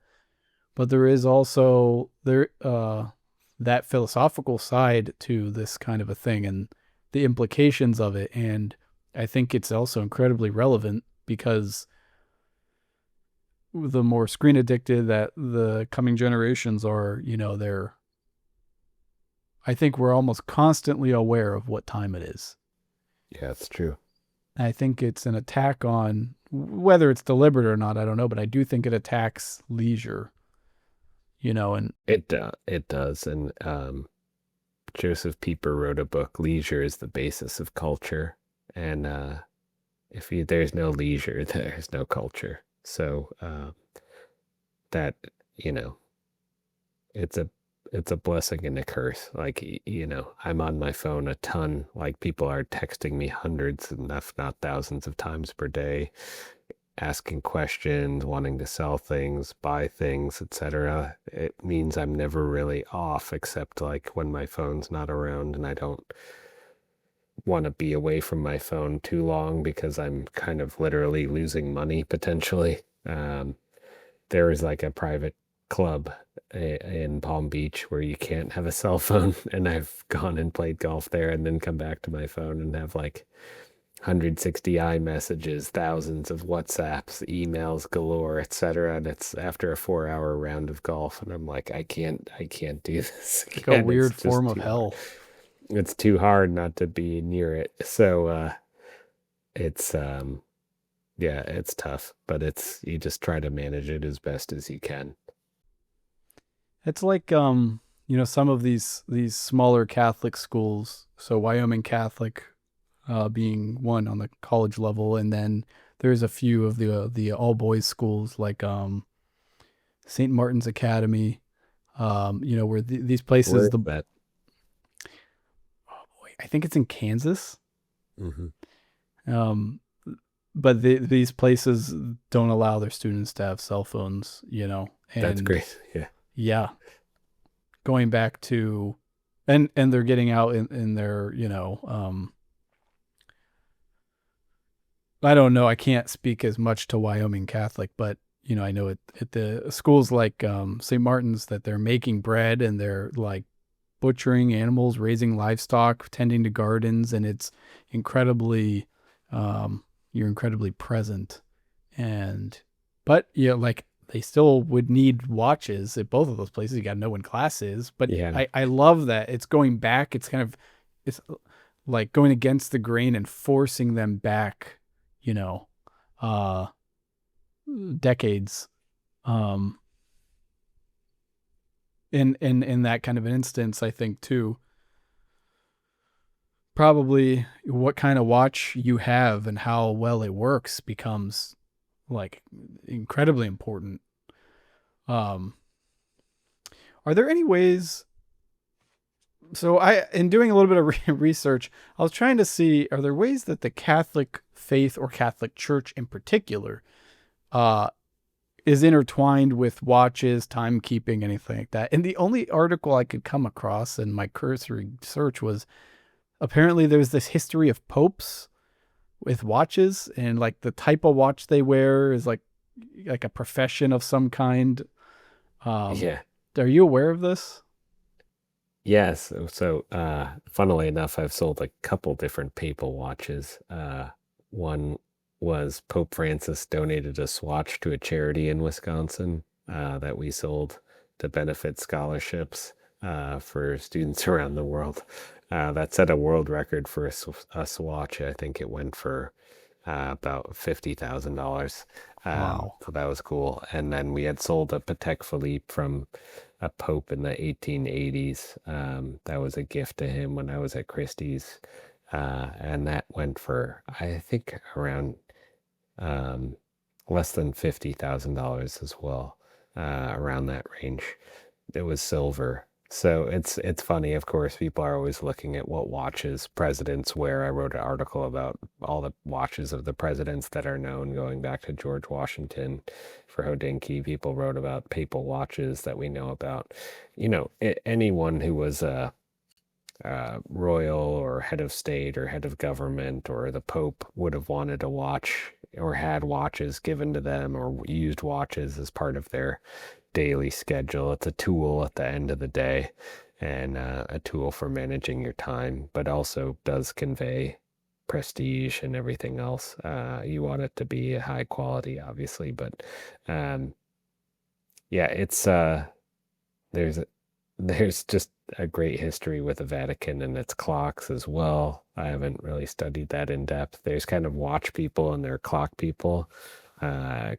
but there is also that philosophical side to this kind of a thing and the implications of it. And I think it's also incredibly relevant because the more screen addicted that the coming generations are, I think we're almost constantly aware of what time it is. Yeah, it's true. I think it's an attack on, whether it's deliberate or not, I don't know, but I do think it attacks leisure, and It does. And Joseph Pieper wrote a book, Leisure is the Basis of Culture. And if there's no leisure, there's no culture. So that, you know, it's a it's a blessing and a curse. Like, I'm on my phone a ton. Like, people are texting me hundreds and if not thousands of times per day, asking questions, wanting to sell things, buy things, etc. It means I'm never really off, except like when my phone's not around, and I don't want to be away from my phone too long because I'm kind of literally losing money potentially. There is like a private club in Palm Beach where you can't have a cell phone, and I've gone and played golf there and then come back to my phone and have like 160 iMessages, thousands of WhatsApps, emails galore, etc. And it's after a 4-hour round of golf, and I'm like, I can't do this it's like a again. It's weird just form of too hard. hell. It's too hard not to be near it. So it's yeah, it's tough, but you just try to manage it as best as you can. It's like some of these smaller Catholic schools. So Wyoming Catholic being one on the college level, and then there's a few of the all boys schools like St. Martin's Academy. Where these Where places, is that? oh boy, I think it's in Kansas. Hmm. Um, but these places don't allow their students to have cell phones. That's And great. Yeah. yeah, going back to, and they're getting out in their, I don't know, I can't speak as much to Wyoming Catholic, but I know at the schools like St. Martin's that they're making bread and they're like butchering animals, raising livestock, tending to gardens, and it's incredibly, you're incredibly present. And but like they still would need watches at both of those places. You got to know when class is. But Yeah. I love that it's going back. It's kind of, it's like going against the grain and forcing them back, you know, uh, decades. Um, in that kind of an instance, I think too, probably what kind of watch you have and how well it works becomes like incredibly important. Um, are there any ways? So in doing a little bit of research, I was trying to see, are there ways that the Catholic faith or Catholic Church in particular, uh, is intertwined with watches, timekeeping, anything like that? And the only article I could come across in my cursory search was apparently there's this history of popes with watches, and like the type of watch they wear is like a profession of some kind. Um, Yeah. are you aware of this? Yes. So, funnily enough, I've sold a couple different papal watches. One was Pope Francis donated a swatch to a charity in Wisconsin that we sold to benefit scholarships for students around the world. That set a world record for a swatch. I think it went for about $50,000. Wow. So that was cool. And then we had sold a Patek Philippe from a pope in the 1880s. That was a gift to him when I was at Christie's. And that went for, I think, around um, less than $50,000 as well, around that range. It was silver. So it's funny, of course, people are always looking at what watches presidents wear. I wrote an article about all the watches of the presidents that are known going back to George Washington for Hodinkee. People wrote about papal watches that we know about. Anyone who was a royal or head of state or head of government or the Pope would have wanted a watch or had watches given to them or used watches as part of their daily schedule. It's a tool at the end of the day and a tool for managing your time, but also does convey prestige and everything else. You want it to be high quality, obviously, but yeah, it's there's there's just a great history with the Vatican and its clocks as well. I haven't really studied that in depth. There's kind of watch people and there are clock people. Uh,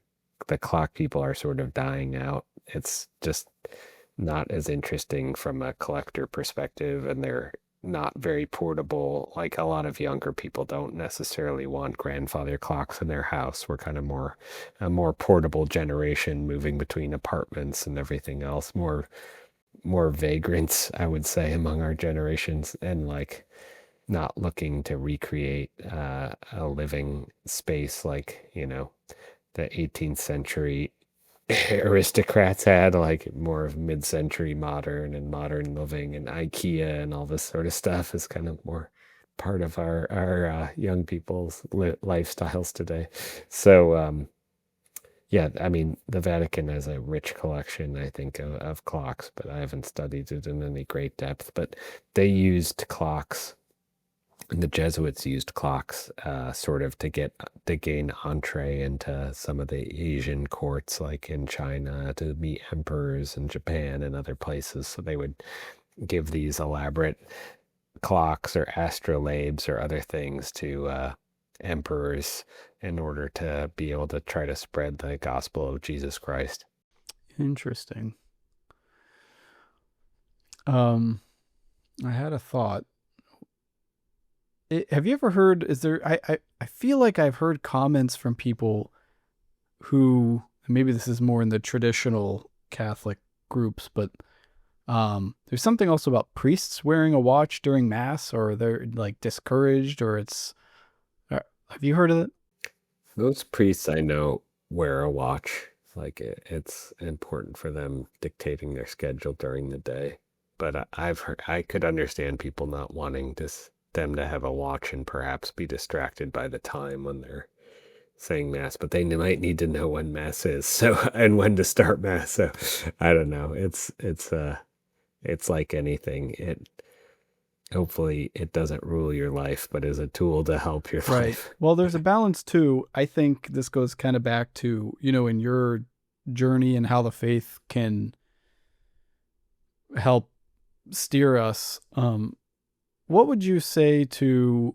the clock people are sort of dying out. It's just not as interesting from a collector perspective, and they're not very portable. Like a lot of younger people don't necessarily want grandfather clocks in their house. We're kind of a more portable generation moving between apartments and everything else. More vagrants, I would say, among our generations, and like not looking to recreate a living space like, the 18th century aristocrats had, like more of mid-century modern and modern living, and IKEA and all this sort of stuff is kind of more part of our young people's lifestyles today. So yeah, I mean, the Vatican has a rich collection, I think, of clocks, but I haven't studied it in any great depth. But they used clocks, and the Jesuits used clocks, sort of to gain entree into some of the Asian courts, like in China, to meet emperors in Japan and other places. So they would give these elaborate clocks or astrolabes or other things to emperors in order to be able to try to spread the gospel of Jesus Christ. Interesting. Um, I had a thought. Have you ever heard? Is there? I feel like I've heard comments from people who maybe this is more in the traditional Catholic groups, but there's something also about priests wearing a watch during mass, or they're like discouraged, or it's. Have you heard of it? Most priests I know wear a watch. Like it's important for them dictating their schedule during the day. But I've heard, I could understand people not wanting them to have a watch and perhaps be distracted by the time when they're saying mass, but they might need to know when mass is, so and when to start mass. So I don't know. It's like anything. It hopefully it doesn't rule your life, but is a tool to help your Right. life. Well, there's a balance too. I think this goes kind of back to, in your journey and how the faith can help steer us. What would you say to,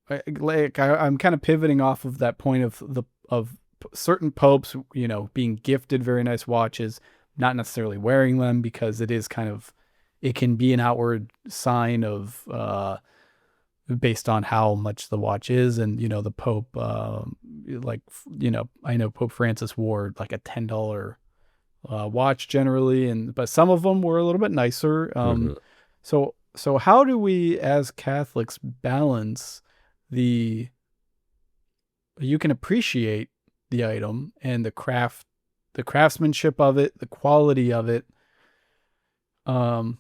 I'm kind of pivoting off of that point of certain popes, being gifted very nice watches, not necessarily wearing them because it can be an outward sign of, based on how much the watch is. And, the Pope, I know Pope Francis wore like a $10 watch generally, but some of them were a little bit nicer. Mhm. So how do we as Catholics balance the, you can appreciate the item and the craftsmanship of it, the quality of it, um,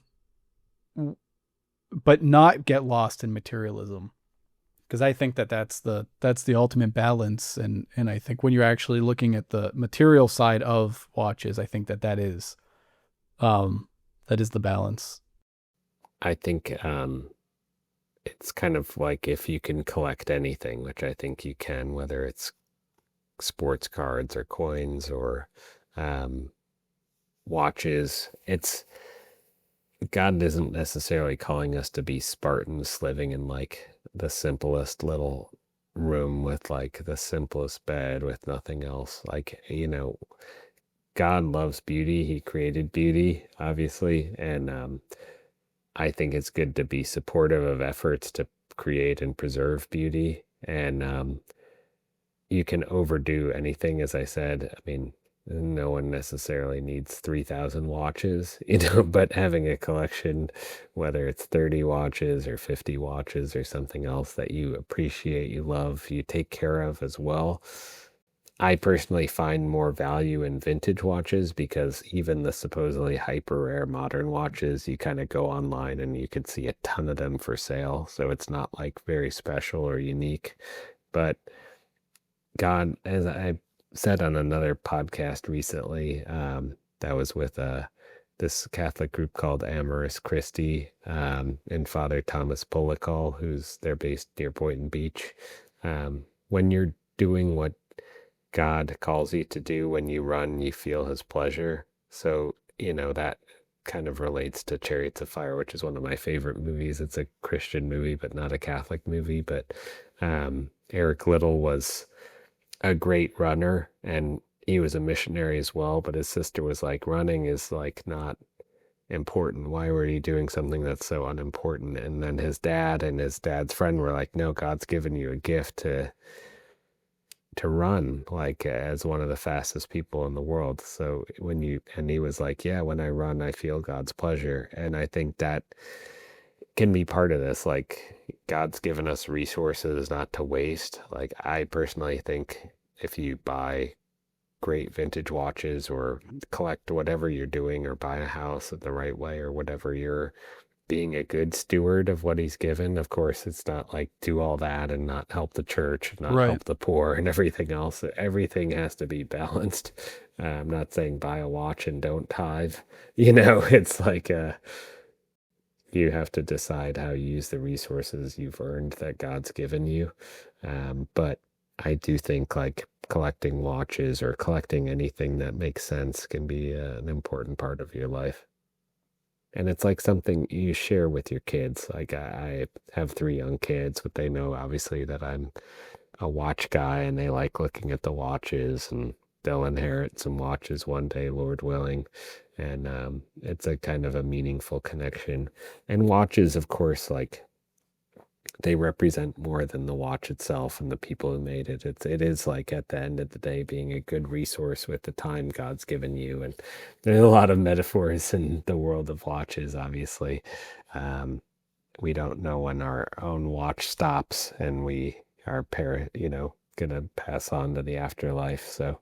but not get lost in materialism? Because I think that's the ultimate balance, and I think when you're actually looking at the material side of watches, I think that is the balance. I think it's kind of like if you can collect anything, which I think you can, whether it's sports cards or coins or um, watches. It's God isn't necessarily calling us to be Spartans living in like the simplest little room with like the simplest bed with nothing else. Like, God loves beauty. He created beauty, obviously. And I think it's good to be supportive of efforts to create and preserve beauty. And you can overdo anything, as I said. I mean, no one necessarily needs 3,000 watches, but having a collection, whether it's 30 watches or 50 watches or something else that you appreciate, you love, you take care of as well. I personally find more value in vintage watches because even the supposedly hyper rare modern watches, you kind of go online and you can see a ton of them for sale. So it's not like very special or unique. But God, as I said on another podcast recently, that was with this Catholic group called Amoris Christi, and Father Thomas Policall, they're based near Boynton Beach. When you're doing what God calls you to do, when you run, you feel his pleasure. So, that kind of relates to Chariots of Fire, which is one of my favorite movies. It's a Christian movie, but not a Catholic movie. But Eric Liddell was a great runner and he was a missionary as well. But his sister was like, running is like not important. Why were you doing something that's so unimportant? And then his dad and his dad's friend were like, no, God's given you a gift to run like as one of the fastest people in the world. So and he was like, yeah, when I run, I feel God's pleasure. And I think that can be part of this. Like God's given us resources not to waste. Like I personally think if you buy great vintage watches or collect whatever you're doing or buy a house the right way or whatever, you're being a good steward of what he's given. Of course, it's not like do all that and not help the church, not Right. help the poor and everything else. Everything has to be balanced. I'm not saying buy a watch and don't tithe. It's like you have to decide how you use the resources you've earned that God's given you. But I do think like collecting watches or collecting anything that makes sense can be an important part of your life. And it's like something you share with your kids. Like I have 3 young kids, but they know obviously that I'm a watch guy and they like looking at the watches and they'll inherit some watches one day, Lord willing. And it's a kind of a meaningful connection. And watches, of course, like they represent more than the watch itself and the people who made it. It is like at the end of the day being a good resource with the time God's given you. And there's a lot of metaphors in the world of watches, obviously. We don't know when our own watch stops and we are gonna pass on to the afterlife. So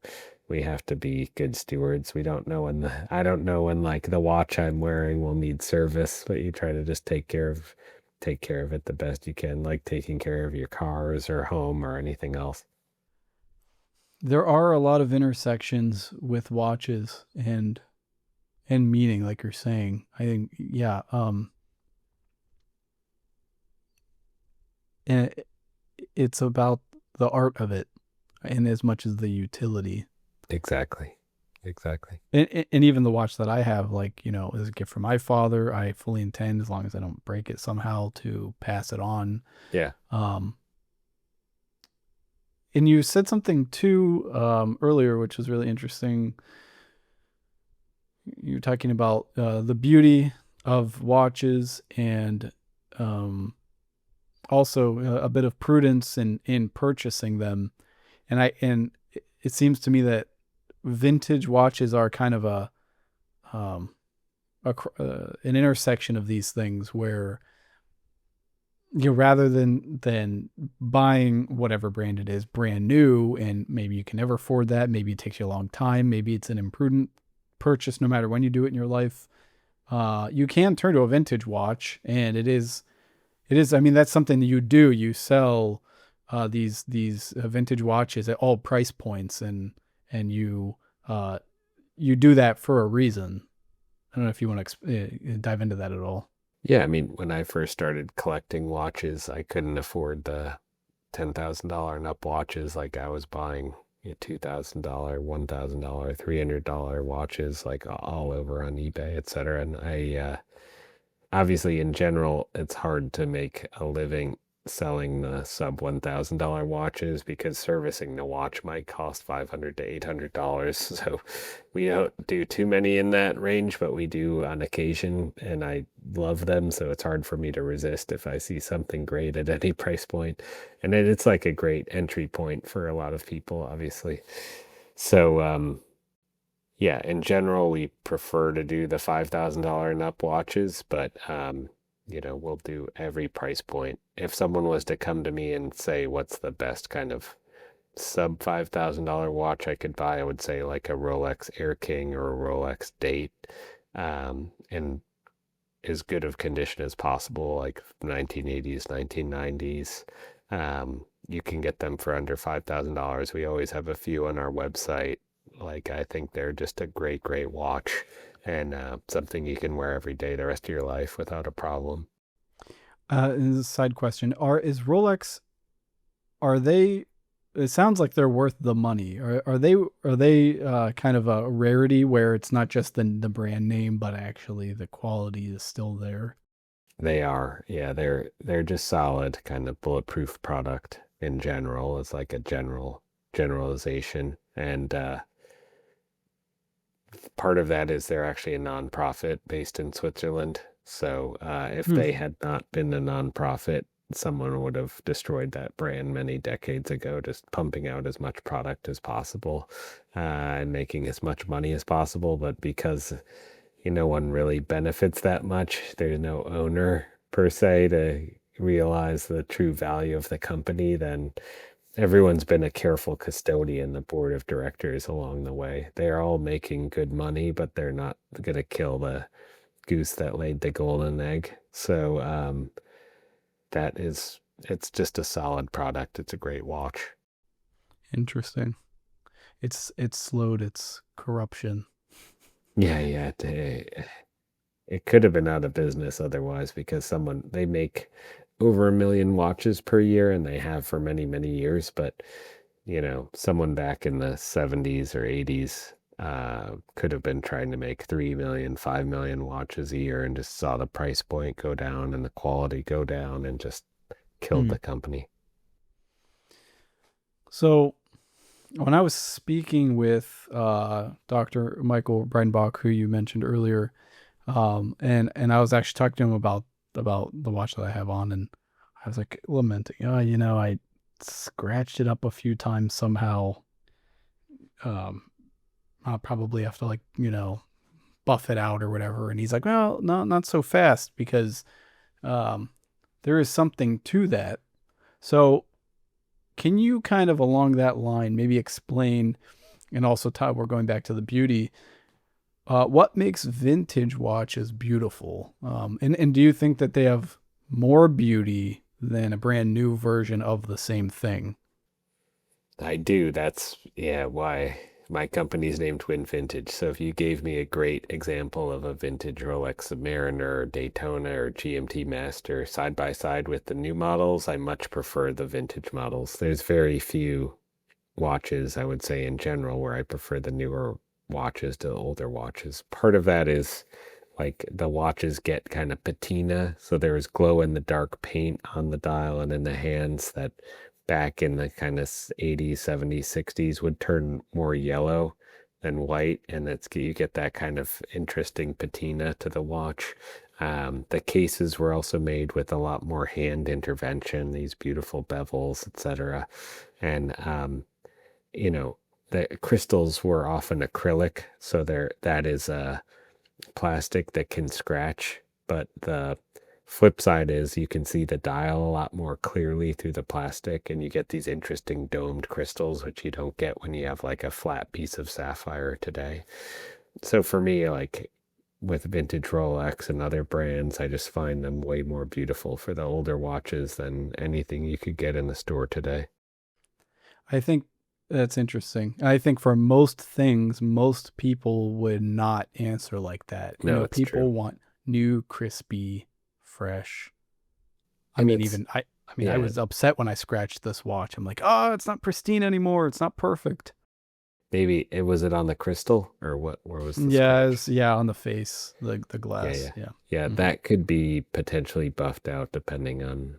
we have to be good stewards. We don't know I don't know when like the watch I'm wearing will need service, but you try to just take care of it the best you can, like taking care of your cars or home or anything else. There are a lot of intersections with watches and meaning, like you're saying. I think, yeah. And it's about the art of it, and as much as the utility. Exactly. And even the watch that I have, like, is a gift from my father. I fully intend, as long as I don't break it somehow, to pass it on. Yeah. And you said something too earlier, which was really interesting. You're talking about the beauty of watches and also a bit of prudence in purchasing them. And it seems to me that vintage watches are kind of an intersection of these things where rather than buying whatever brand it is brand new, and maybe you can never afford that, maybe it takes you a long time, maybe it's an imprudent purchase no matter when you do it in your life, you can turn to a vintage watch, and it is I mean, that's something that you sell these vintage watches at all price points, and you you do that for a reason. I don't know if you want to dive into that at all. Yeah, I mean, when I first started collecting watches, I couldn't afford the $10,000 and up watches. Like I was buying $2,000, $1,000, $300 watches, like all over on eBay, etc. And obviously, in general, it's hard to make a living selling the sub $1,000 watches because servicing the watch might cost $500 to $800. So we don't do too many in that range, but we do on occasion, and I love them. So it's hard for me to resist if I see something great at any price point. And then it's like a great entry point for a lot of people, obviously. So, yeah, in general, we prefer to do the $5,000 and up watches, but we'll do every price point. If someone was to come to me and say, what's the best kind of sub $5,000 watch I could buy, I would say like a Rolex Air King or a Rolex Date, in as good of condition as possible, like 1980s, 1990s. You can get them for under $5,000. We always have a few on our website. Like, I think they're just a great, great watch and something you can wear every day the rest of your life without a problem. And this is a side question: is Rolex, are they? It sounds like they're worth the money. Are they kind of a rarity where it's not just the brand name, but actually the quality is still there? They are, yeah, they're just solid, kind of bulletproof product in general. It's like a generalization. And part of that is they're actually a nonprofit based in Switzerland. So if Hmm. they had not been a nonprofit, someone would have destroyed that brand many decades ago, just pumping out as much product as possible and making as much money as possible. But because no one really benefits that much, there's no owner per se to realize the true value of the company, then everyone's been a careful custodian, the board of directors along the way. They're all making good money, but they're not going to kill the goose that laid the golden egg. So that is, it's just a solid product. It's a great watch. Interesting. It's slowed its corruption. Yeah, yeah. It could have been out of business otherwise because they make over 1 million watches per year and they have for many, many years. But someone back in the 70s or 80s could have been trying to make 3 million, 5 million watches a year and just saw the price point go down and the quality go down and just killed Hmm. the company. So when I was speaking with Dr. Michael Breinbach, who you mentioned earlier, and I was actually talking to him about the watch that I have on, and I was like lamenting, I scratched it up a few times somehow. Um, I'll probably have to buff it out or whatever. And he's like, well, no, not so fast because um, there is something to that. So can you kind of along that line maybe explain, and also Todd, we're going back to the beauty. What makes vintage watches beautiful? And do you think that they have more beauty than a brand new version of the same thing? I do. That's, yeah, why my company's named Twin Vintage. So if you gave me a great example of a vintage Rolex Submariner or Daytona or GMT Master side by side with the new models, I much prefer the vintage models. There's very few watches, I would say in general, where I prefer the newer watches to the older watches. Part of that is like the watches get kind of patina, so there is glow in the dark paint on the dial and in the hands that back in the kind of 80s, 70s, 60s would turn more yellow than white, and you get that kind of interesting patina to the watch. The cases were also made with a lot more hand intervention, these beautiful bevels, etc. And you know, the crystals were often acrylic, so that is a plastic that can scratch, but the flip side is you can see the dial a lot more clearly through the plastic and you get these interesting domed crystals, which you don't get when you have like a flat piece of sapphire today. So for me, like with vintage Rolex and other brands, I just find them way more beautiful for the older watches than anything you could get in the store today. I think that's interesting. I think for most things, most people would not answer like that. No, it's true. People want new, crispy, fresh. I And mean, it's, even I yeah, was upset when I scratched this watch. I'm like, oh, it's not pristine anymore. It's not perfect. maybe it was it on the crystal or what? Where was the scratch? Yes, yeah, on the face, the Yeah, glass. yeah. Yeah. Yeah, Hmm. that could be potentially buffed out depending on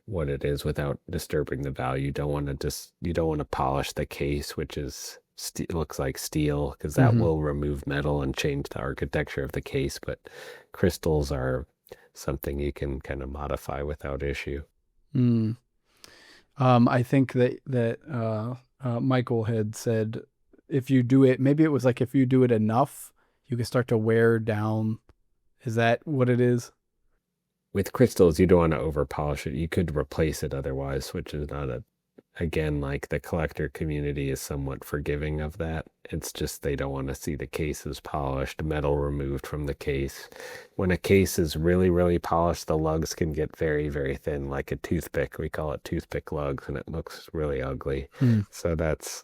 what it is without disturbing the value. You don't want to polish the case, which is looks like steel, because that Hmm. will remove metal and change the architecture of the case. But crystals are something you can kind of modify without issue. Mm. I think that Michael had said if you do it, maybe it was like if you do it enough, you can start to wear down. Is that what it is? With crystals, you don't want to over polish it. You could replace it otherwise, which is not a again, like the collector community is somewhat forgiving of that. It's just they don't want to see the cases polished, metal removed from the case. When a case is really, really polished, the lugs can get very, very thin, like a toothpick. We call it toothpick lugs, and it looks really ugly. Hmm. So that's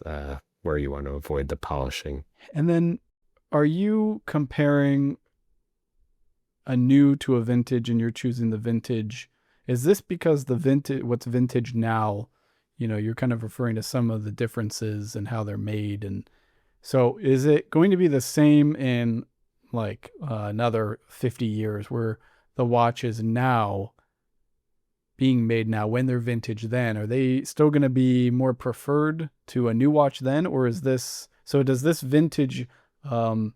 where you want to avoid the polishing. And then, are you comparing a new to a vintage, and you're choosing the vintage? Is this because the vintage, what's vintage now? You're kind of referring to some of the differences and how they're made, and so is it going to be the same in like another 50 years where the watches now being made now when they're vintage then are they still going to be more preferred to a new watch then, or is this so does this vintage um,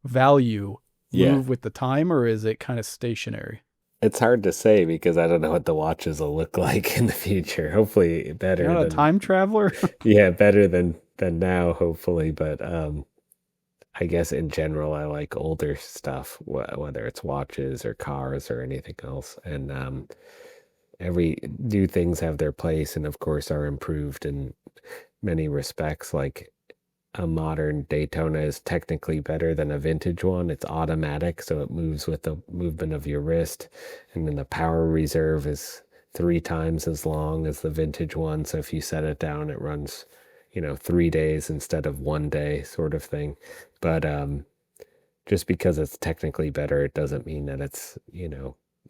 value Yeah, move with the time, or is it kind of stationary? it's hard to say because I don't know what the watches will look like in the future. Hopefully You're better not a than time traveler. yeah, better than now, hopefully. But I guess in general, I like older stuff, whether it's watches or cars or anything else. And every new things have their place, and of course are improved in many respects. Like a modern Daytona is technically better than a vintage one. It's automatic, so it moves with the movement of your wrist, and then the power reserve is 3 times as long as the vintage one. So if you set it down, it runs, 3 days instead of one day, sort of thing. But just because it's technically better, it doesn't mean that it's,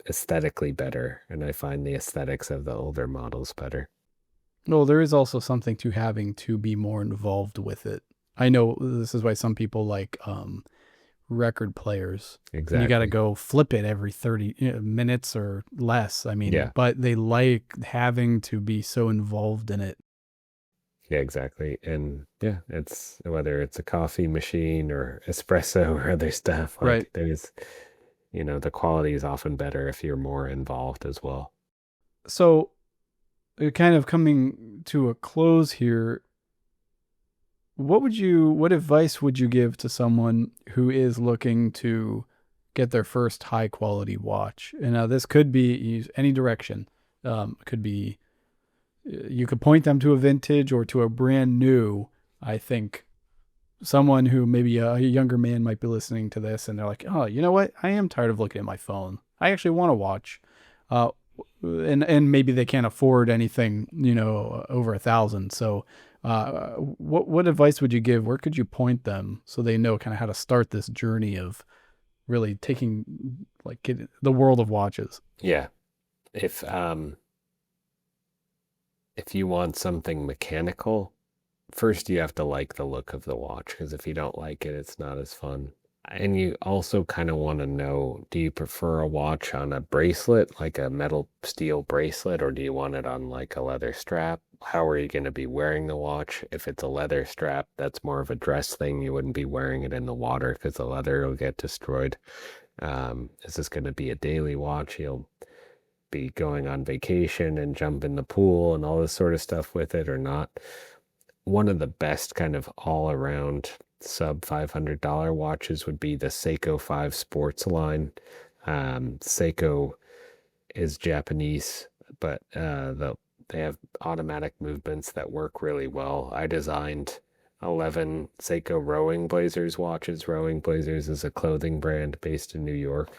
aesthetically better. And I find the aesthetics of the older models better. Well, there is also something to having to be more involved with it. I know this is why some people like record players, and you got to Exactly. go flip it every 30 minutes or less. I mean, Yeah. but they like having to be so involved in it. Yeah, exactly. And yeah, it's whether it's a coffee machine or espresso or other stuff, Right. like there's, the quality is often better if you're more involved as well. So, kind of coming to a close here, what advice would you give to someone who is looking to get their first high quality watch? And now this could be any direction. Could be you could point them to a vintage or to a brand new. I think someone who maybe a younger man might be listening to this and they're like, oh, you know what? I am tired of looking at my phone. I actually want to watch. Uh, and maybe they can't afford anything, over 1,000. So, what advice would you give? Where could you point them so they know kind of how to start this journey of really taking the world of watches? Yeah. If if you want something mechanical, first you have to like the look of the watch, because if you don't like it, it's not as fun. And you also kind of want to know, do you prefer a watch on a bracelet, like a metal steel bracelet, or do you want it on like a leather strap? How are you going to be wearing the watch? If it's a leather strap, that's more of a dress thing. You wouldn't be wearing it in the water because the leather will get destroyed. Is this going to be a daily watch? You'll be going on vacation and jump in the pool and all this sort of stuff with it or not. One of the best kind of all around sub $500 watches would be the Seiko 5 Sports line. Seiko is Japanese, but they have automatic movements that work really well. I designed 11 Seiko Rowing Blazers watches. Rowing Blazers is a clothing brand based in New York.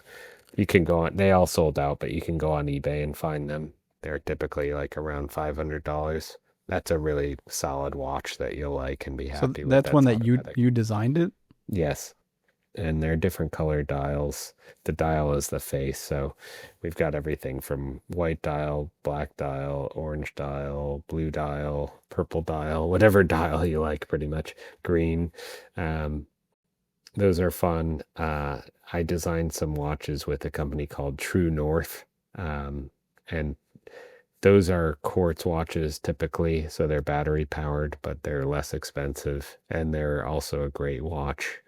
You can go on, they all sold out, but you can go on eBay and find them. They're typically like around $500. That's a really solid watch that you'll like and be So happy with. that's one That's that you automatic. you designed it. Yes. and they're different color dials. The dial is the face, so we've got everything from white dial, black dial, orange dial, blue dial, purple dial, whatever dial you like, pretty much, green. Those are fun. I designed some watches with a company called True North, and those are quartz watches typically, so they're battery powered, but they're less expensive, and they're also a great watch.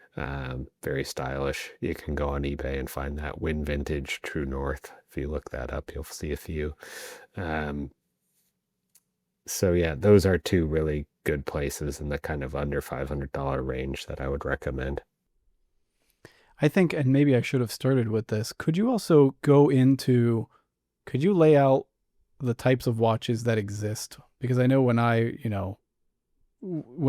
Very stylish. You can go on eBay and find that Win Vintage True North. If you look that up, you'll see a few. So yeah, those are two really good places in the kind of under $500 range that I would recommend. I think, and maybe I should have started with this, could you also could you lay out the types of watches that exist? Because I know when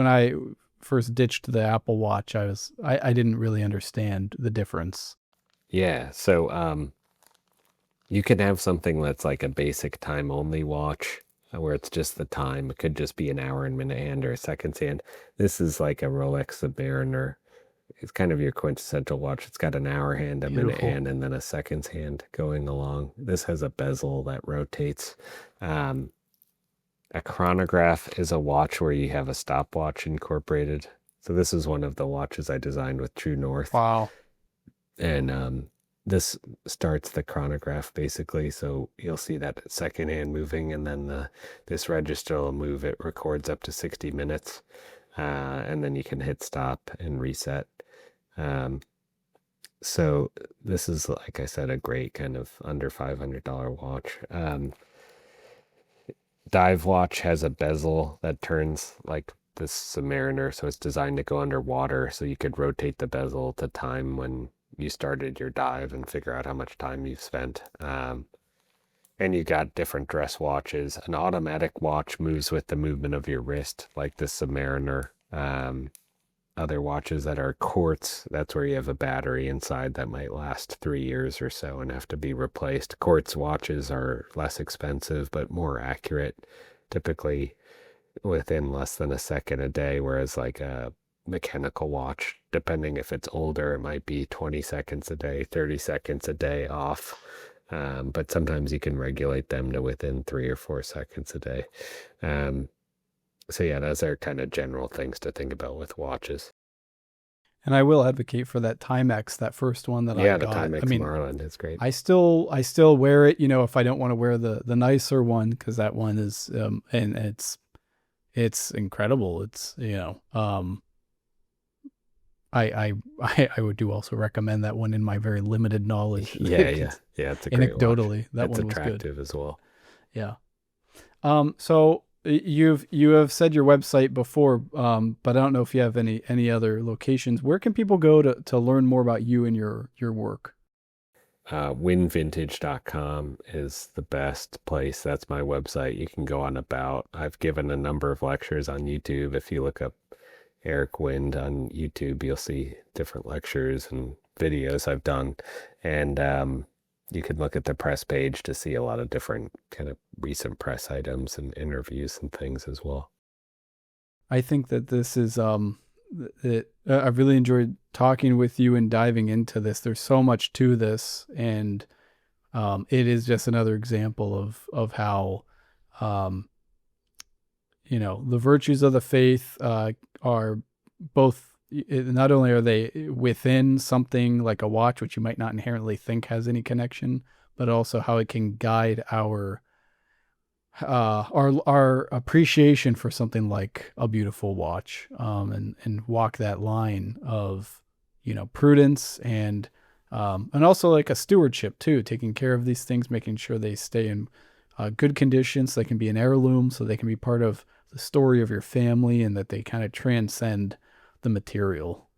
I first ditched the Apple Watch, I didn't really understand the difference. Yeah, so you can have something that's like a basic time only watch where it's just the time. It could just be an hour and minute hand or a seconds hand. This is like a Rolex Submariner. It's kind of your quintessential watch. It's got an hour hand, a minute Beautiful. hand, and then a seconds hand going along. This has a bezel that rotates. Um, a chronograph is a watch where you have a stopwatch incorporated. So this is one of the watches I designed with True North. Wow. And this starts the chronograph basically. So you'll see that second hand moving, and then this register will move. It records up to 60 minutes. And then you can hit stop and reset. So this is, like I said, a great kind of under $500 watch. Dive watch has a bezel that turns like this Submariner, so it's designed to go underwater, so you could rotate the bezel to time when you started your dive and figure out how much time you've spent. And you got different dress watches. An automatic watch moves with the movement of your wrist, like this Submariner. Other watches that are quartz, that's where you have a battery inside that might last 3 years or so and have to be replaced. Quartz watches are less expensive but more accurate, typically within less than a second a day, whereas like a mechanical watch, depending if it's older, it might be 20 seconds a day, 30 seconds a day off. But sometimes you can regulate them to within 3 or 4 seconds a day. So yeah, those are kind of general things to think about with watches. And I will advocate for that Timex, that first one that I Yeah, the got. Timex I mean, Marlin is great. I still wear it, if I don't want to wear the nicer one, because that one is and it's incredible. It's I would do also recommend that one in my very limited knowledge. Yeah. It's a great watch. Anecdotally, that It's one was good. attractive as well. Yeah. So you have said your website before, but I don't know if you have any other locations. Where can people go to learn more about you and your work? Winvintage.com is the best place. That's my website. You can go on about. I've given a number of lectures on YouTube. If you look up Eric Wind on YouTube, you'll see different lectures and videos I've done. And you can look at the press page to see a lot of different kind of recent press items and interviews and things as well. I think that this is I've really enjoyed talking with you and diving into this. There's so much to this, and it is just another example of how the virtues of the faith are both. Not only are they within something like a watch, which you might not inherently think has any connection, but also how it can guide our appreciation for something like a beautiful watch, and walk that line of prudence and also like a stewardship too, taking care of these things, making sure they stay in good condition so they can be an heirloom, so they can be part of the story of your family, and that they kind of transcend the material.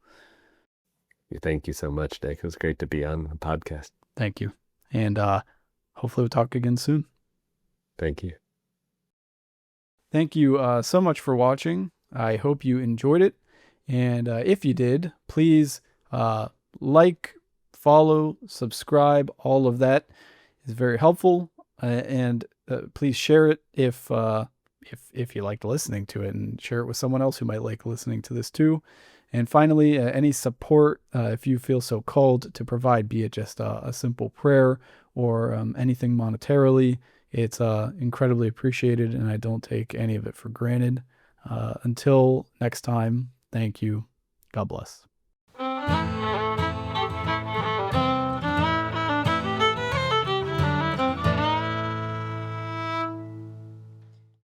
Thank you so much, Nick. It was great to be on the podcast. Thank you. And hopefully we'll talk again soon. Thank you. Thank you so much for watching. I hope you enjoyed it. And if you did, please like, follow, subscribe. All of that is very helpful. And please share it if you liked listening to it, and share it with someone else who might like listening to this too. And finally, any support, if you feel so called to provide, be it just a simple prayer or anything monetarily, it's incredibly appreciated, and I don't take any of it for granted. Until next time, thank you. God bless.